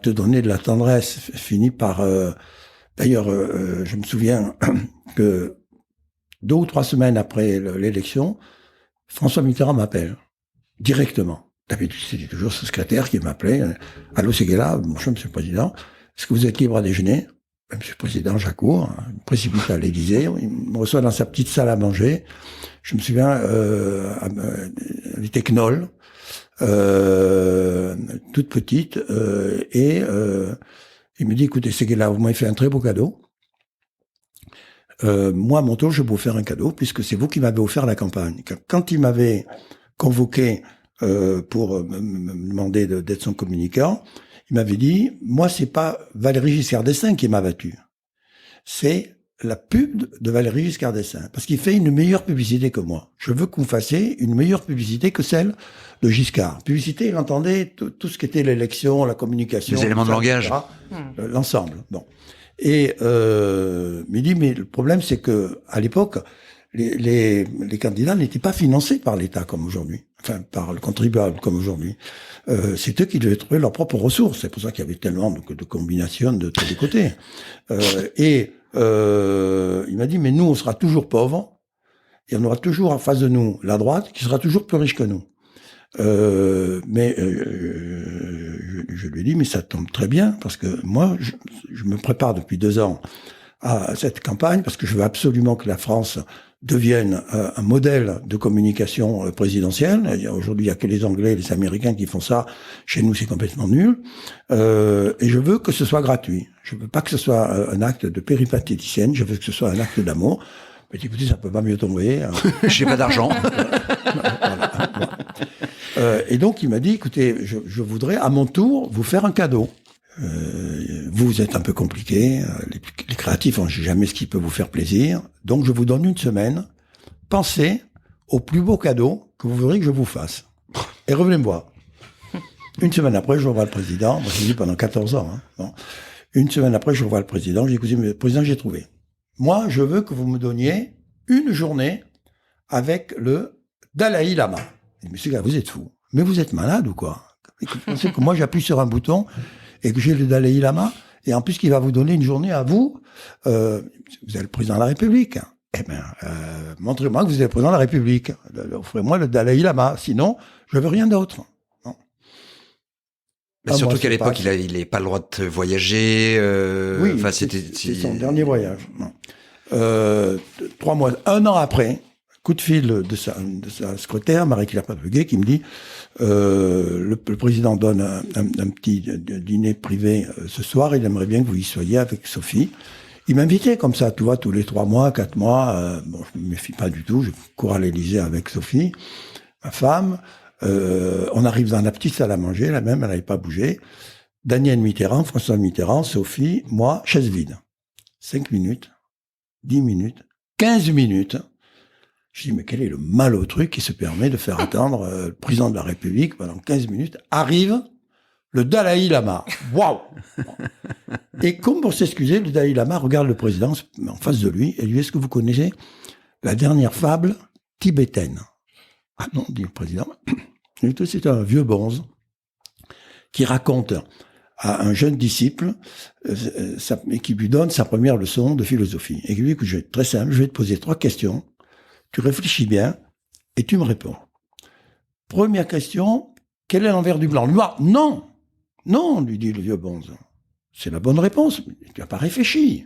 te donner de la tendresse, finit par... D'ailleurs, je me souviens que 2 ou 3 semaines après l'élection, François Mitterrand m'appelle directement. D'habitude, c'était toujours ce secrétaire qui m'appelait. « Allô, c'est là, bonjour, monsieur le président. Est-ce que vous êtes libre à déjeuner ?» Monsieur le président, j'accours, il me précipite à l'Élysée, il me reçoit dans sa petite salle à manger. Je me souviens, elle était knoll, toute petite, et il me dit, écoutez, c'est là, vous m'avez fait un très beau cadeau. Moi, à mon tour, je vais vous faire un cadeau, puisque c'est vous qui m'avez offert la campagne. Quand il m'avait convoqué pour me demander d'être son communicant, il m'avait dit, moi, c'est pas Valéry Giscard d'Estaing qui m'a battu. C'est la pub de Valéry Giscard d'Estaing. Parce qu'il fait une meilleure publicité que moi. Je veux que vous fassiez une meilleure publicité que celle de Giscard. Publicité, il entendait tout ce qui était l'élection, la communication. Les éléments de langage. L'ensemble. Bon. Et, il dit, mais le problème, c'est que, à l'époque, les candidats n'étaient pas financés par l'État comme aujourd'hui. Enfin, par le contribuable comme aujourd'hui. C'est eux qui devaient trouver leurs propres ressources. C'est pour ça qu'il y avait tellement de combinations de tous les côtés. Il m'a dit, mais nous, on sera toujours pauvres, et on aura toujours en face de nous la droite, qui sera toujours plus riche que nous. Je lui ai dit, mais ça tombe très bien, parce que moi, je me prépare depuis 2 ans à cette campagne, parce que je veux absolument que la France devienne un modèle de communication présidentielle. Aujourd'hui, il n'y a que les Anglais et les Américains qui font ça. Chez nous, c'est complètement nul. Et je veux que ce soit gratuit. Je veux pas que ce soit un acte de péripatéticienne. Je veux que ce soit un acte d'amour. Mais écoutez, ça peut pas mieux tomber. Hein. J'ai pas d'argent. Et donc, il m'a dit, écoutez, je voudrais à mon tour vous faire un cadeau. Vous êtes un peu compliqué, les créatifs, on ne sait jamais ce qui peut vous faire plaisir. Donc, je vous donne 1 semaine. Pensez au plus beau cadeau que vous voudrez que je vous fasse. Et revenez me voir. 1 semaine après, je revois le président. Moi, j'ai dit pendant 14 ans. Hein. Bon. 1 semaine après, je revois le président. J'ai dit, écoutez, mais, président, j'ai trouvé. Moi, je veux que vous me donniez 1 journée avec le Dalai Lama. Et monsieur, gars, vous êtes fou. Mais vous êtes malade ou quoi? Vous pensez que moi, j'appuie sur un bouton et que j'ai le Dalai Lama, et en plus qu'il va vous donner 1 journée à vous, vous êtes le président de la République. Eh bien, montrez-moi que vous êtes le président de la République. Offrez-moi le Dalai Lama, sinon, je veux rien d'autre. Non. Mais surtout qu'à l'époque, il n'avait pas le droit de voyager. Oui, c'était son dernier voyage. Non. 3 mois, 1 an après, coup de fil de sa secrétaire, Marie-Claire Papeguet, qui me dit le président donne un petit dîner privé ce soir, il aimerait bien que vous y soyez avec Sophie. Il m'invitait comme ça, tu vois, tous les 3 mois, 4 mois. Bon, je me méfie pas du tout, je cours à l'Élysée avec Sophie, ma femme. On arrive dans la petite salle à manger, la même, elle n'avait pas bougé. Daniel Mitterrand, François Mitterrand, Sophie, moi, chaise vide. 5 minutes, 10 minutes, 15 minutes. Je dis, mais quel est le mal au truc qui se permet de faire attendre le président de la République pendant 15 minutes? Arrive le Dalai Lama. Waouh! Et comme pour s'excuser, le Dalai Lama regarde le président en face de lui et lui dit, est-ce que vous connaissez la dernière fable tibétaine? Ah non, dit le président. C'est un vieux bonze qui raconte à un jeune disciple et qui lui donne sa première leçon de philosophie. Et qui lui dit, écoute, je vais être très simple, je vais te poser 3 questions. Tu réfléchis bien et tu me réponds. Première question, quel est l'envers du blanc? Noir? Non! Non, lui dit le vieux bonze. C'est la bonne réponse. Tu n'as pas réfléchi.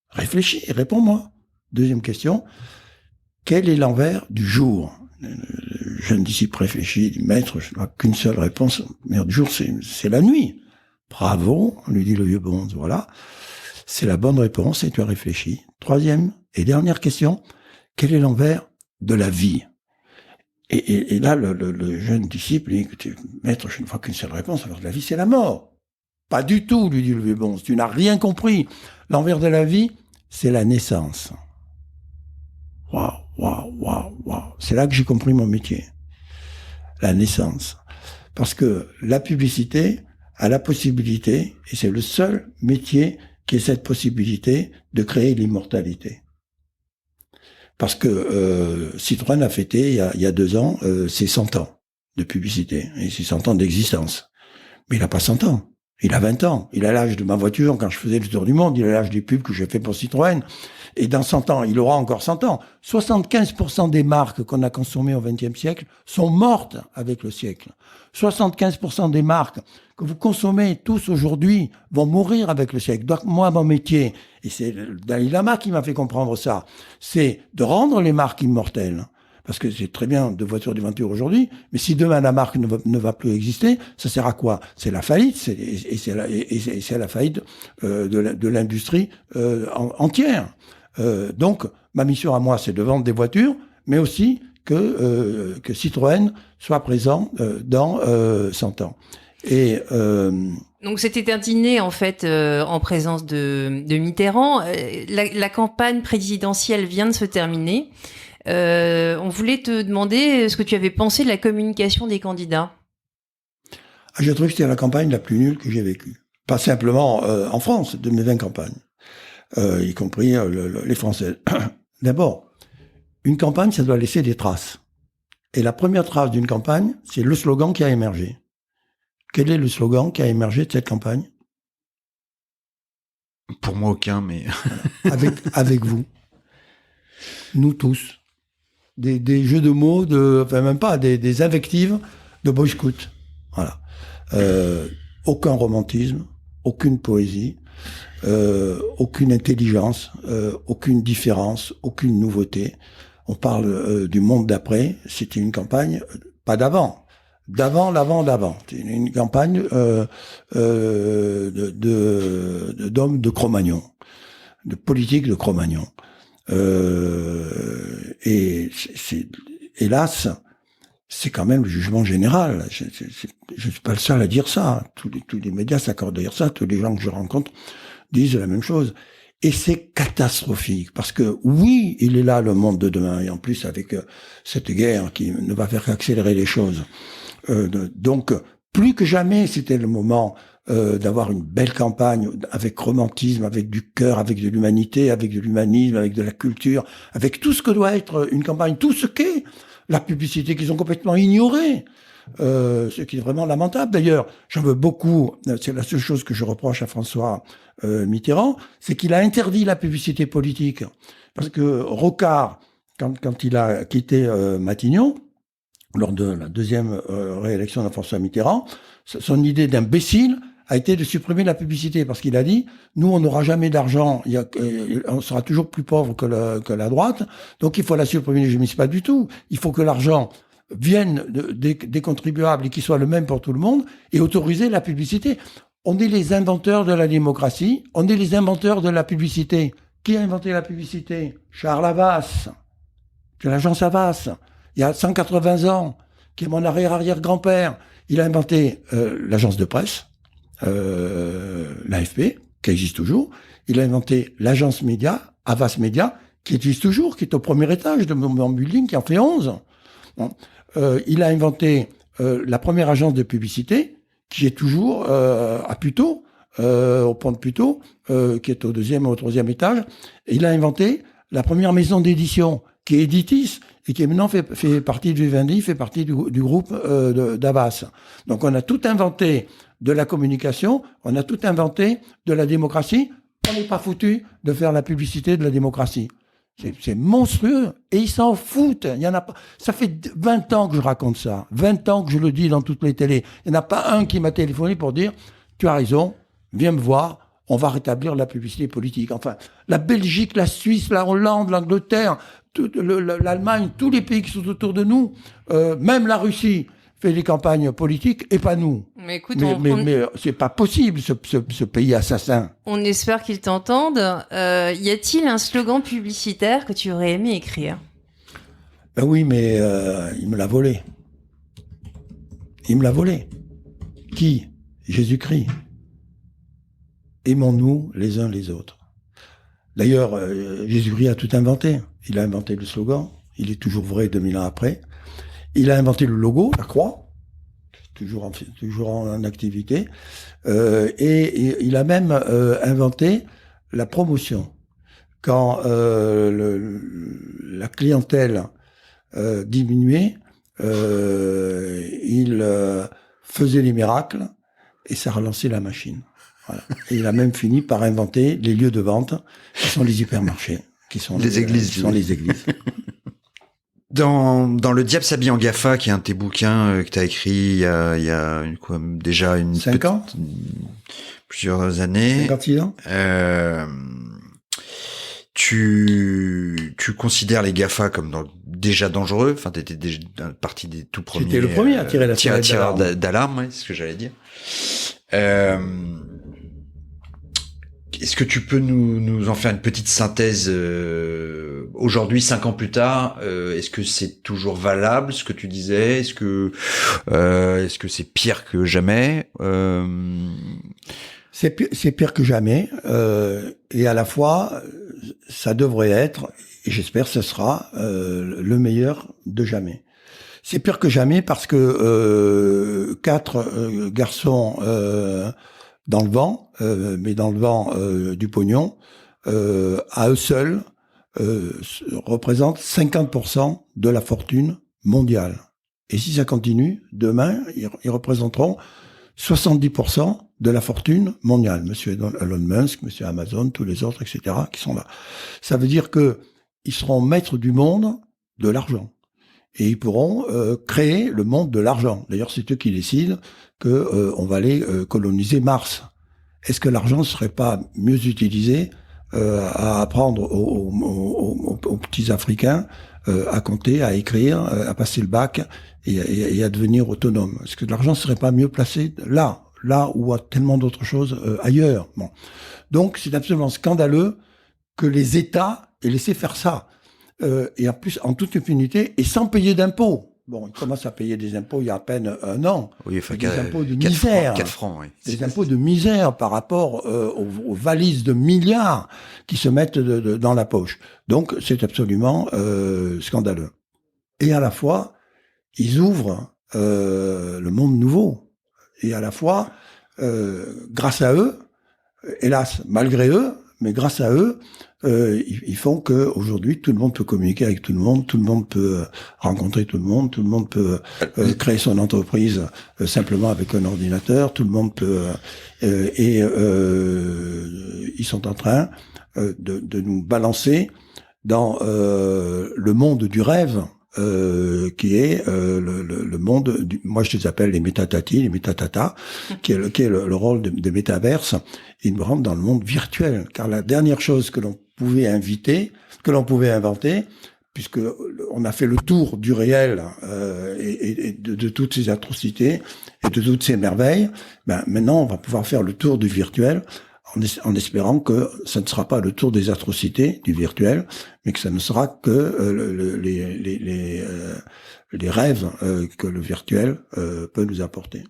Réfléchis, réponds-moi. Deuxième question, quel est l'envers du jour? Le jeune disciple réfléchit, dit, maître, je n'ai qu'une seule réponse. L'envers du jour, c'est la nuit. Bravo, lui dit le vieux bonze. Voilà. C'est la bonne réponse et tu as réfléchi. Troisième et dernière question, quel est l'envers de la vie? Et là, le jeune disciple dit, écoutez, maître, je ne vois qu'une seule réponse, l'envers de la vie, c'est la mort. Pas du tout, lui dit le vieux bonze, tu n'as rien compris. L'envers de la vie, c'est la naissance. Waouh, waouh, waouh, waouh. C'est là que j'ai compris mon métier. La naissance. Parce que la publicité a la possibilité, et c'est le seul métier qui ait cette possibilité de créer l'immortalité. Parce que Citroën a fêté il y a 2 ans ses 100 ans de publicité et ses 100 ans d'existence. Mais il n'a pas 100 ans, il a 20 ans. Il a l'âge de ma voiture quand je faisais le tour du monde, il a l'âge des pubs que j'ai fait pour Citroën. Et dans 100 ans, il aura encore 100 ans. 75% des marques qu'on a consommées au XXe siècle sont mortes avec le siècle. 75% des marques que vous consommez tous aujourd'hui vont mourir avec le siècle. Donc moi, mon métier, et c'est le Dalai Lama qui m'a fait comprendre ça, c'est de rendre les marques immortelles. Parce que c'est très bien de voitures d'aventure aujourd'hui, mais si demain la marque ne va plus exister, ça sert à quoi? C'est la faillite, c'est la faillite de l'industrie entière. Donc, ma mission à moi, c'est de vendre des voitures, mais aussi que Citroën soit présent dans 100 ans. Et donc c'était un dîner en fait en présence de Mitterrand. La campagne présidentielle vient de se terminer. On voulait te demander ce que tu avais pensé de la communication des candidats. Je trouve que c'était la campagne la plus nulle que j'ai vécue. Pas simplement en France, de mes 20 campagnes, y compris les Françaises. D'abord, une campagne, ça doit laisser des traces. Et la première trace d'une campagne, c'est le slogan qui a émergé. Quel est le slogan qui a émergé de cette campagne? Pour moi, aucun, mais... avec vous. Nous tous. Des jeux de mots, enfin même pas, des invectives de Boy Scout. Voilà. Aucun romantisme, aucune poésie, aucune intelligence, aucune différence, aucune nouveauté. On parle du monde d'après. C'était une campagne, pas d'avant. D'avant. Une campagne d'hommes de Cro-Magnon, de politique de Cro-Magnon. Et hélas, c'est quand même le jugement général. Je suis pas le seul à dire ça. Tous les médias s'accordent à dire ça. Tous les gens que je rencontre disent la même chose. Et c'est catastrophique. Parce que oui, il est là le monde de demain. Et en plus, avec cette guerre qui ne va faire qu'accélérer les choses. Donc, plus que jamais, c'était le moment d'avoir une belle campagne avec romantisme, avec du cœur, avec de l'humanité, avec de l'humanisme, avec de la culture, avec tout ce que doit être une campagne, tout ce qu'est la publicité qu'ils ont complètement ignoré, ce qui est vraiment lamentable. D'ailleurs, j'en veux beaucoup, c'est la seule chose que je reproche à François Mitterrand, c'est qu'il a interdit la publicité politique. Parce que Rocard, quand il a quitté Matignon, lors de la deuxième réélection de François Mitterrand, son idée d'imbécile a été de supprimer la publicité, parce qu'il a dit, nous, on n'aura jamais d'argent, on sera toujours plus pauvre que la droite, donc il faut la supprimer. Je ne me dis pas du tout. Il faut que l'argent vienne des contribuables et qu'il soit le même pour tout le monde, et autoriser la publicité. On est les inventeurs de la démocratie, on est les inventeurs de la publicité. Qui a inventé la publicité? Charles Havas, de l'agence Havas, il y a 180 ans, qui est mon arrière-arrière-grand-père. Il a inventé l'agence de presse, l'AFP, qui existe toujours. Il a inventé l'agence média, Havas Média, qui existe toujours, qui est au premier étage de mon building, qui en fait 11. Bon. Il a inventé la première agence de publicité, qui est toujours à Puteaux, au pont de Puteaux, qui est au deuxième ou au troisième étage. Et il a inventé la première maison d'édition, qui est Editis, et qui maintenant fait partie du Vivendi, fait partie du groupe d'Havas. Donc on a tout inventé de la communication, on a tout inventé de la démocratie, on n'est pas foutu de faire la publicité de la démocratie. C'est monstrueux, et ils s'en foutent. Il y en a pas. Ça fait 20 ans que je raconte ça, 20 ans que je le dis dans toutes les télés. Il n'y en a pas un qui m'a téléphoné pour dire « Tu as raison, viens me voir, on va rétablir la publicité politique. » Enfin, la Belgique, la Suisse, la Hollande, l'Angleterre, l'Allemagne, tous les pays qui sont autour de nous, même la Russie fait des campagnes politiques et pas nous. Mais écoute, mais c'est pas possible ce pays assassin. On espère qu'ils t'entendent. Y a-t-il un slogan publicitaire que tu aurais aimé écrire? Ben oui, mais il me l'a volé. Il me l'a volé. Qui? Jésus-Christ. Aimons-nous les uns les autres. D'ailleurs, Jésus-Christ a tout inventé. Il a inventé le slogan. Il est toujours vrai 2000 ans après. Il a inventé le logo, la croix, toujours en activité. Et il a même inventé la promotion. Quand la clientèle diminuait, il faisait les miracles et ça relançait la machine. Voilà. Et il a même fini par inventer les lieux de vente, qui sont les hypermarchés, qui sont les églises. Dans Le Diable s'habille en GAFA, qui est un de tes bouquins que tu as écrit il y a déjà 5 ans, plusieurs années. 56 ans. Tu considères les GAFA comme déjà dangereux. Enfin, t'étais déjà partie des tout premiers. J'étais le premier à tirer la tireur d'alarme, ouais, c'est ce que j'allais dire. Est-ce que tu peux nous en faire une petite synthèse aujourd'hui, 5 ans plus tard? Est-ce que c'est toujours valable ce que tu disais? Est-ce que c'est pire que jamais? C'est pire que jamais, et à la fois, ça devrait être, et j'espère que ce sera le meilleur de jamais. C'est pire que jamais parce que 4 garçons dans le vent, mais dans le vent du pognon, à eux seuls, représentent 50% de la fortune mondiale. Et si ça continue, demain, ils représenteront 70% de la fortune mondiale. Monsieur Elon Musk, Monsieur Amazon, tous les autres, etc., qui sont là. Ça veut dire que ils seront maîtres du monde de l'argent. Et ils pourront créer le monde de l'argent. D'ailleurs, c'est eux qui décident que on va aller coloniser Mars. Est-ce que l'argent ne serait pas mieux utilisé à apprendre aux petits Africains à compter, à écrire, à passer le bac et à devenir autonome? Est-ce que l'argent ne serait pas mieux placé là où il y a tellement d'autres choses ailleurs? Bon. Donc, c'est absolument scandaleux que les États aient laissé faire ça. Et en plus, en toute impunité et sans payer d'impôts. Bon, ils commencent à payer des impôts il y a à peine 1 an. Oui, enfin, des impôts de misère. 4 francs, oui. Des impôts de misère par rapport aux valises de milliards qui se mettent dans la poche. Donc, c'est absolument scandaleux. Et à la fois, ils ouvrent le monde nouveau. Et à la fois, grâce à eux, hélas, malgré eux, mais grâce à eux, ils font que aujourd'hui tout le monde peut communiquer avec tout le monde peut rencontrer tout le monde peut créer son entreprise simplement avec un ordinateur, tout le monde peut ils sont en train de nous balancer dans le monde du rêve. Qui est le monde moi je les appelle les métatatis, les métatatas, qui est le rôle des métaverses. Ils nous rentrent dans le monde virtuel, car la dernière chose que l'on pouvait inventer, puisque on a fait le tour du réel et de toutes ces atrocités et de toutes ces merveilles, ben maintenant on va pouvoir faire le tour du virtuel. En espérant que ça ne sera pas le tour des atrocités du virtuel, mais que ça ne sera que les rêves que le virtuel peut nous apporter.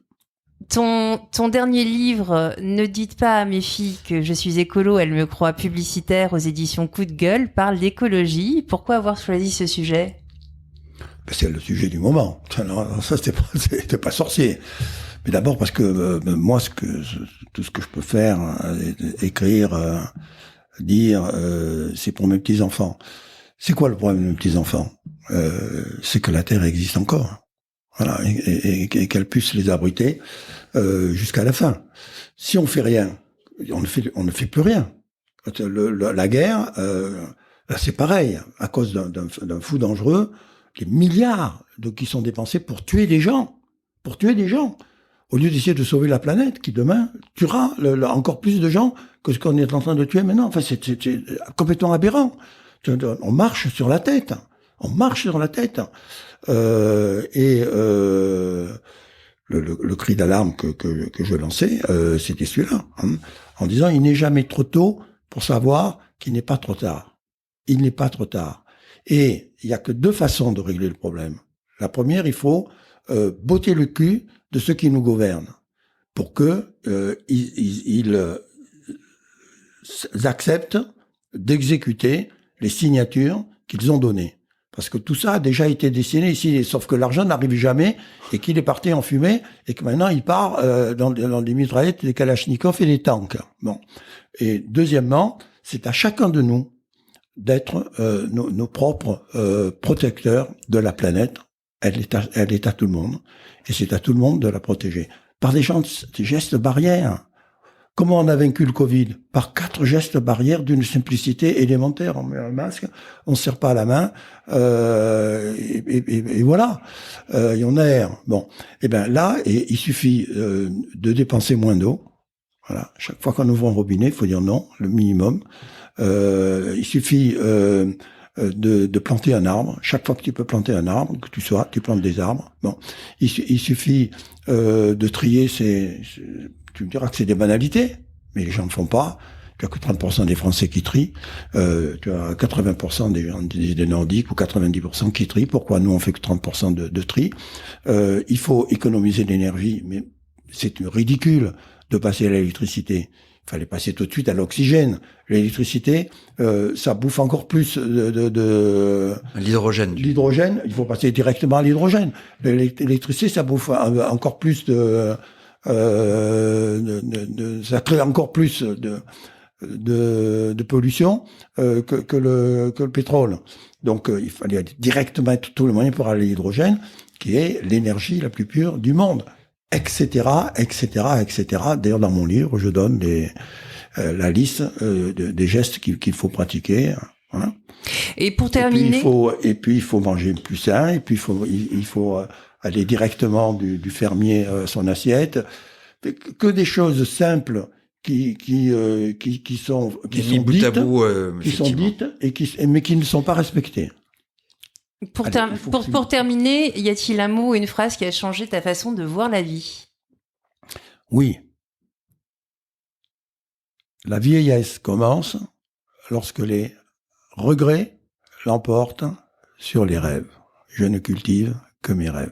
Ton dernier livre, Ne dites pas à mes filles que je suis écolo, elles me croient publicitaire, aux éditions Coup de gueule, parle d'écologie. Pourquoi avoir choisi ce sujet? C'est le sujet du moment. Alors, ça, c'était pas sorcier. Mais d'abord parce que moi, tout ce que je peux faire, écrire, dire, c'est pour mes petits-enfants. C'est quoi le problème de mes petits-enfants? C'est que la Terre existe encore. Voilà, et qu'elle puisse les abriter jusqu'à la fin. Si on fait rien, on ne fait plus rien. La guerre, là, c'est pareil. À cause d'un fou dangereux, les milliards qui sont dépensés pour tuer des gens. Au lieu d'essayer de sauver la planète, qui demain tuera encore plus de gens que ce qu'on est en train de tuer maintenant. Enfin, c'est complètement aberrant. On marche sur la tête. Le cri d'alarme que je lançais, c'était celui-là, hein, en disant il n'est jamais trop tôt pour savoir qu'il n'est pas trop tard. Il n'est pas trop tard. Et il y a que 2 façons de régler le problème. La première, il faut botter le cul de ceux qui nous gouvernent, pour que ils acceptent d'exécuter les signatures qu'ils ont données. Parce que tout ça a déjà été dessiné ici, sauf que l'argent n'arrive jamais, et qu'il est parti en fumée, et que maintenant il part dans des mitraillettes, des kalachnikovs et des tanks. Bon. Et deuxièmement, c'est à chacun de nous d'être nos propres protecteurs de la planète. Elle est à tout le monde, et c'est à tout le monde de la protéger. Par des gestes barrières. Comment on a vaincu le Covid? Par 4 gestes barrières d'une simplicité élémentaire. On met un masque, on se serre pas la main, et voilà. Et on aère. Bon. Et ben là, il suffit de dépenser moins d'eau. Voilà. Chaque fois qu'on ouvre un robinet, il faut dire non, le minimum. Il suffit de planter un arbre. Chaque fois que tu peux planter un arbre, que tu plantes des arbres. Bon, il suffit de trier tu me diras que c'est des banalités, mais les gens ne font pas. tu as que 30% des Français qui trient, tu as 80% des Nordiques ou 90% qui trient. Pourquoi nous on fait que 30% de tri? Il faut économiser l'énergie, mais c'est ridicule de passer à l'électricité. Il fallait passer tout de suite à l'oxygène. L'électricité, ça bouffe encore plus de l'hydrogène. L'hydrogène, il faut passer directement à l'hydrogène. L'électricité, ça bouffe encore plus ça crée encore plus de pollution que le pétrole. Donc il fallait directement mettre tous les moyens pour aller à l'hydrogène, qui est l'énergie la plus pure du monde, etc., etc., etc. D'ailleurs, dans mon livre, je donne la liste des gestes qu'il faut pratiquer. Hein. Et pour terminer, et puis il faut manger plus sain, et puis il faut aller directement du fermier à son assiette. Que des choses simples qui sont dites mais qui ne sont pas respectées. Pour terminer, y a-t-il un mot ou une phrase qui a changé ta façon de voir la vie? Oui. La vieillesse commence lorsque les regrets l'emportent sur les rêves. Je ne cultive que mes rêves.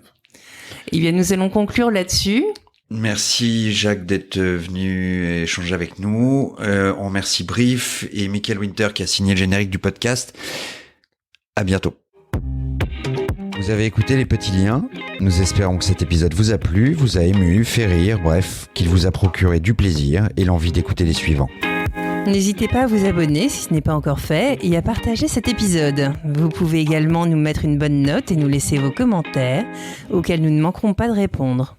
Eh bien, nous allons conclure là-dessus. Merci Jacques d'être venu échanger avec nous. On remercie Brief et Michael Winter qui a signé le générique du podcast. À bientôt. Vous avez écouté Les Petits Liens. Nous espérons que cet épisode vous a plu, vous a ému, fait rire, bref, qu'il vous a procuré du plaisir et l'envie d'écouter les suivants. N'hésitez pas à vous abonner si ce n'est pas encore fait et à partager cet épisode. Vous pouvez également nous mettre une bonne note et nous laisser vos commentaires auxquels nous ne manquerons pas de répondre.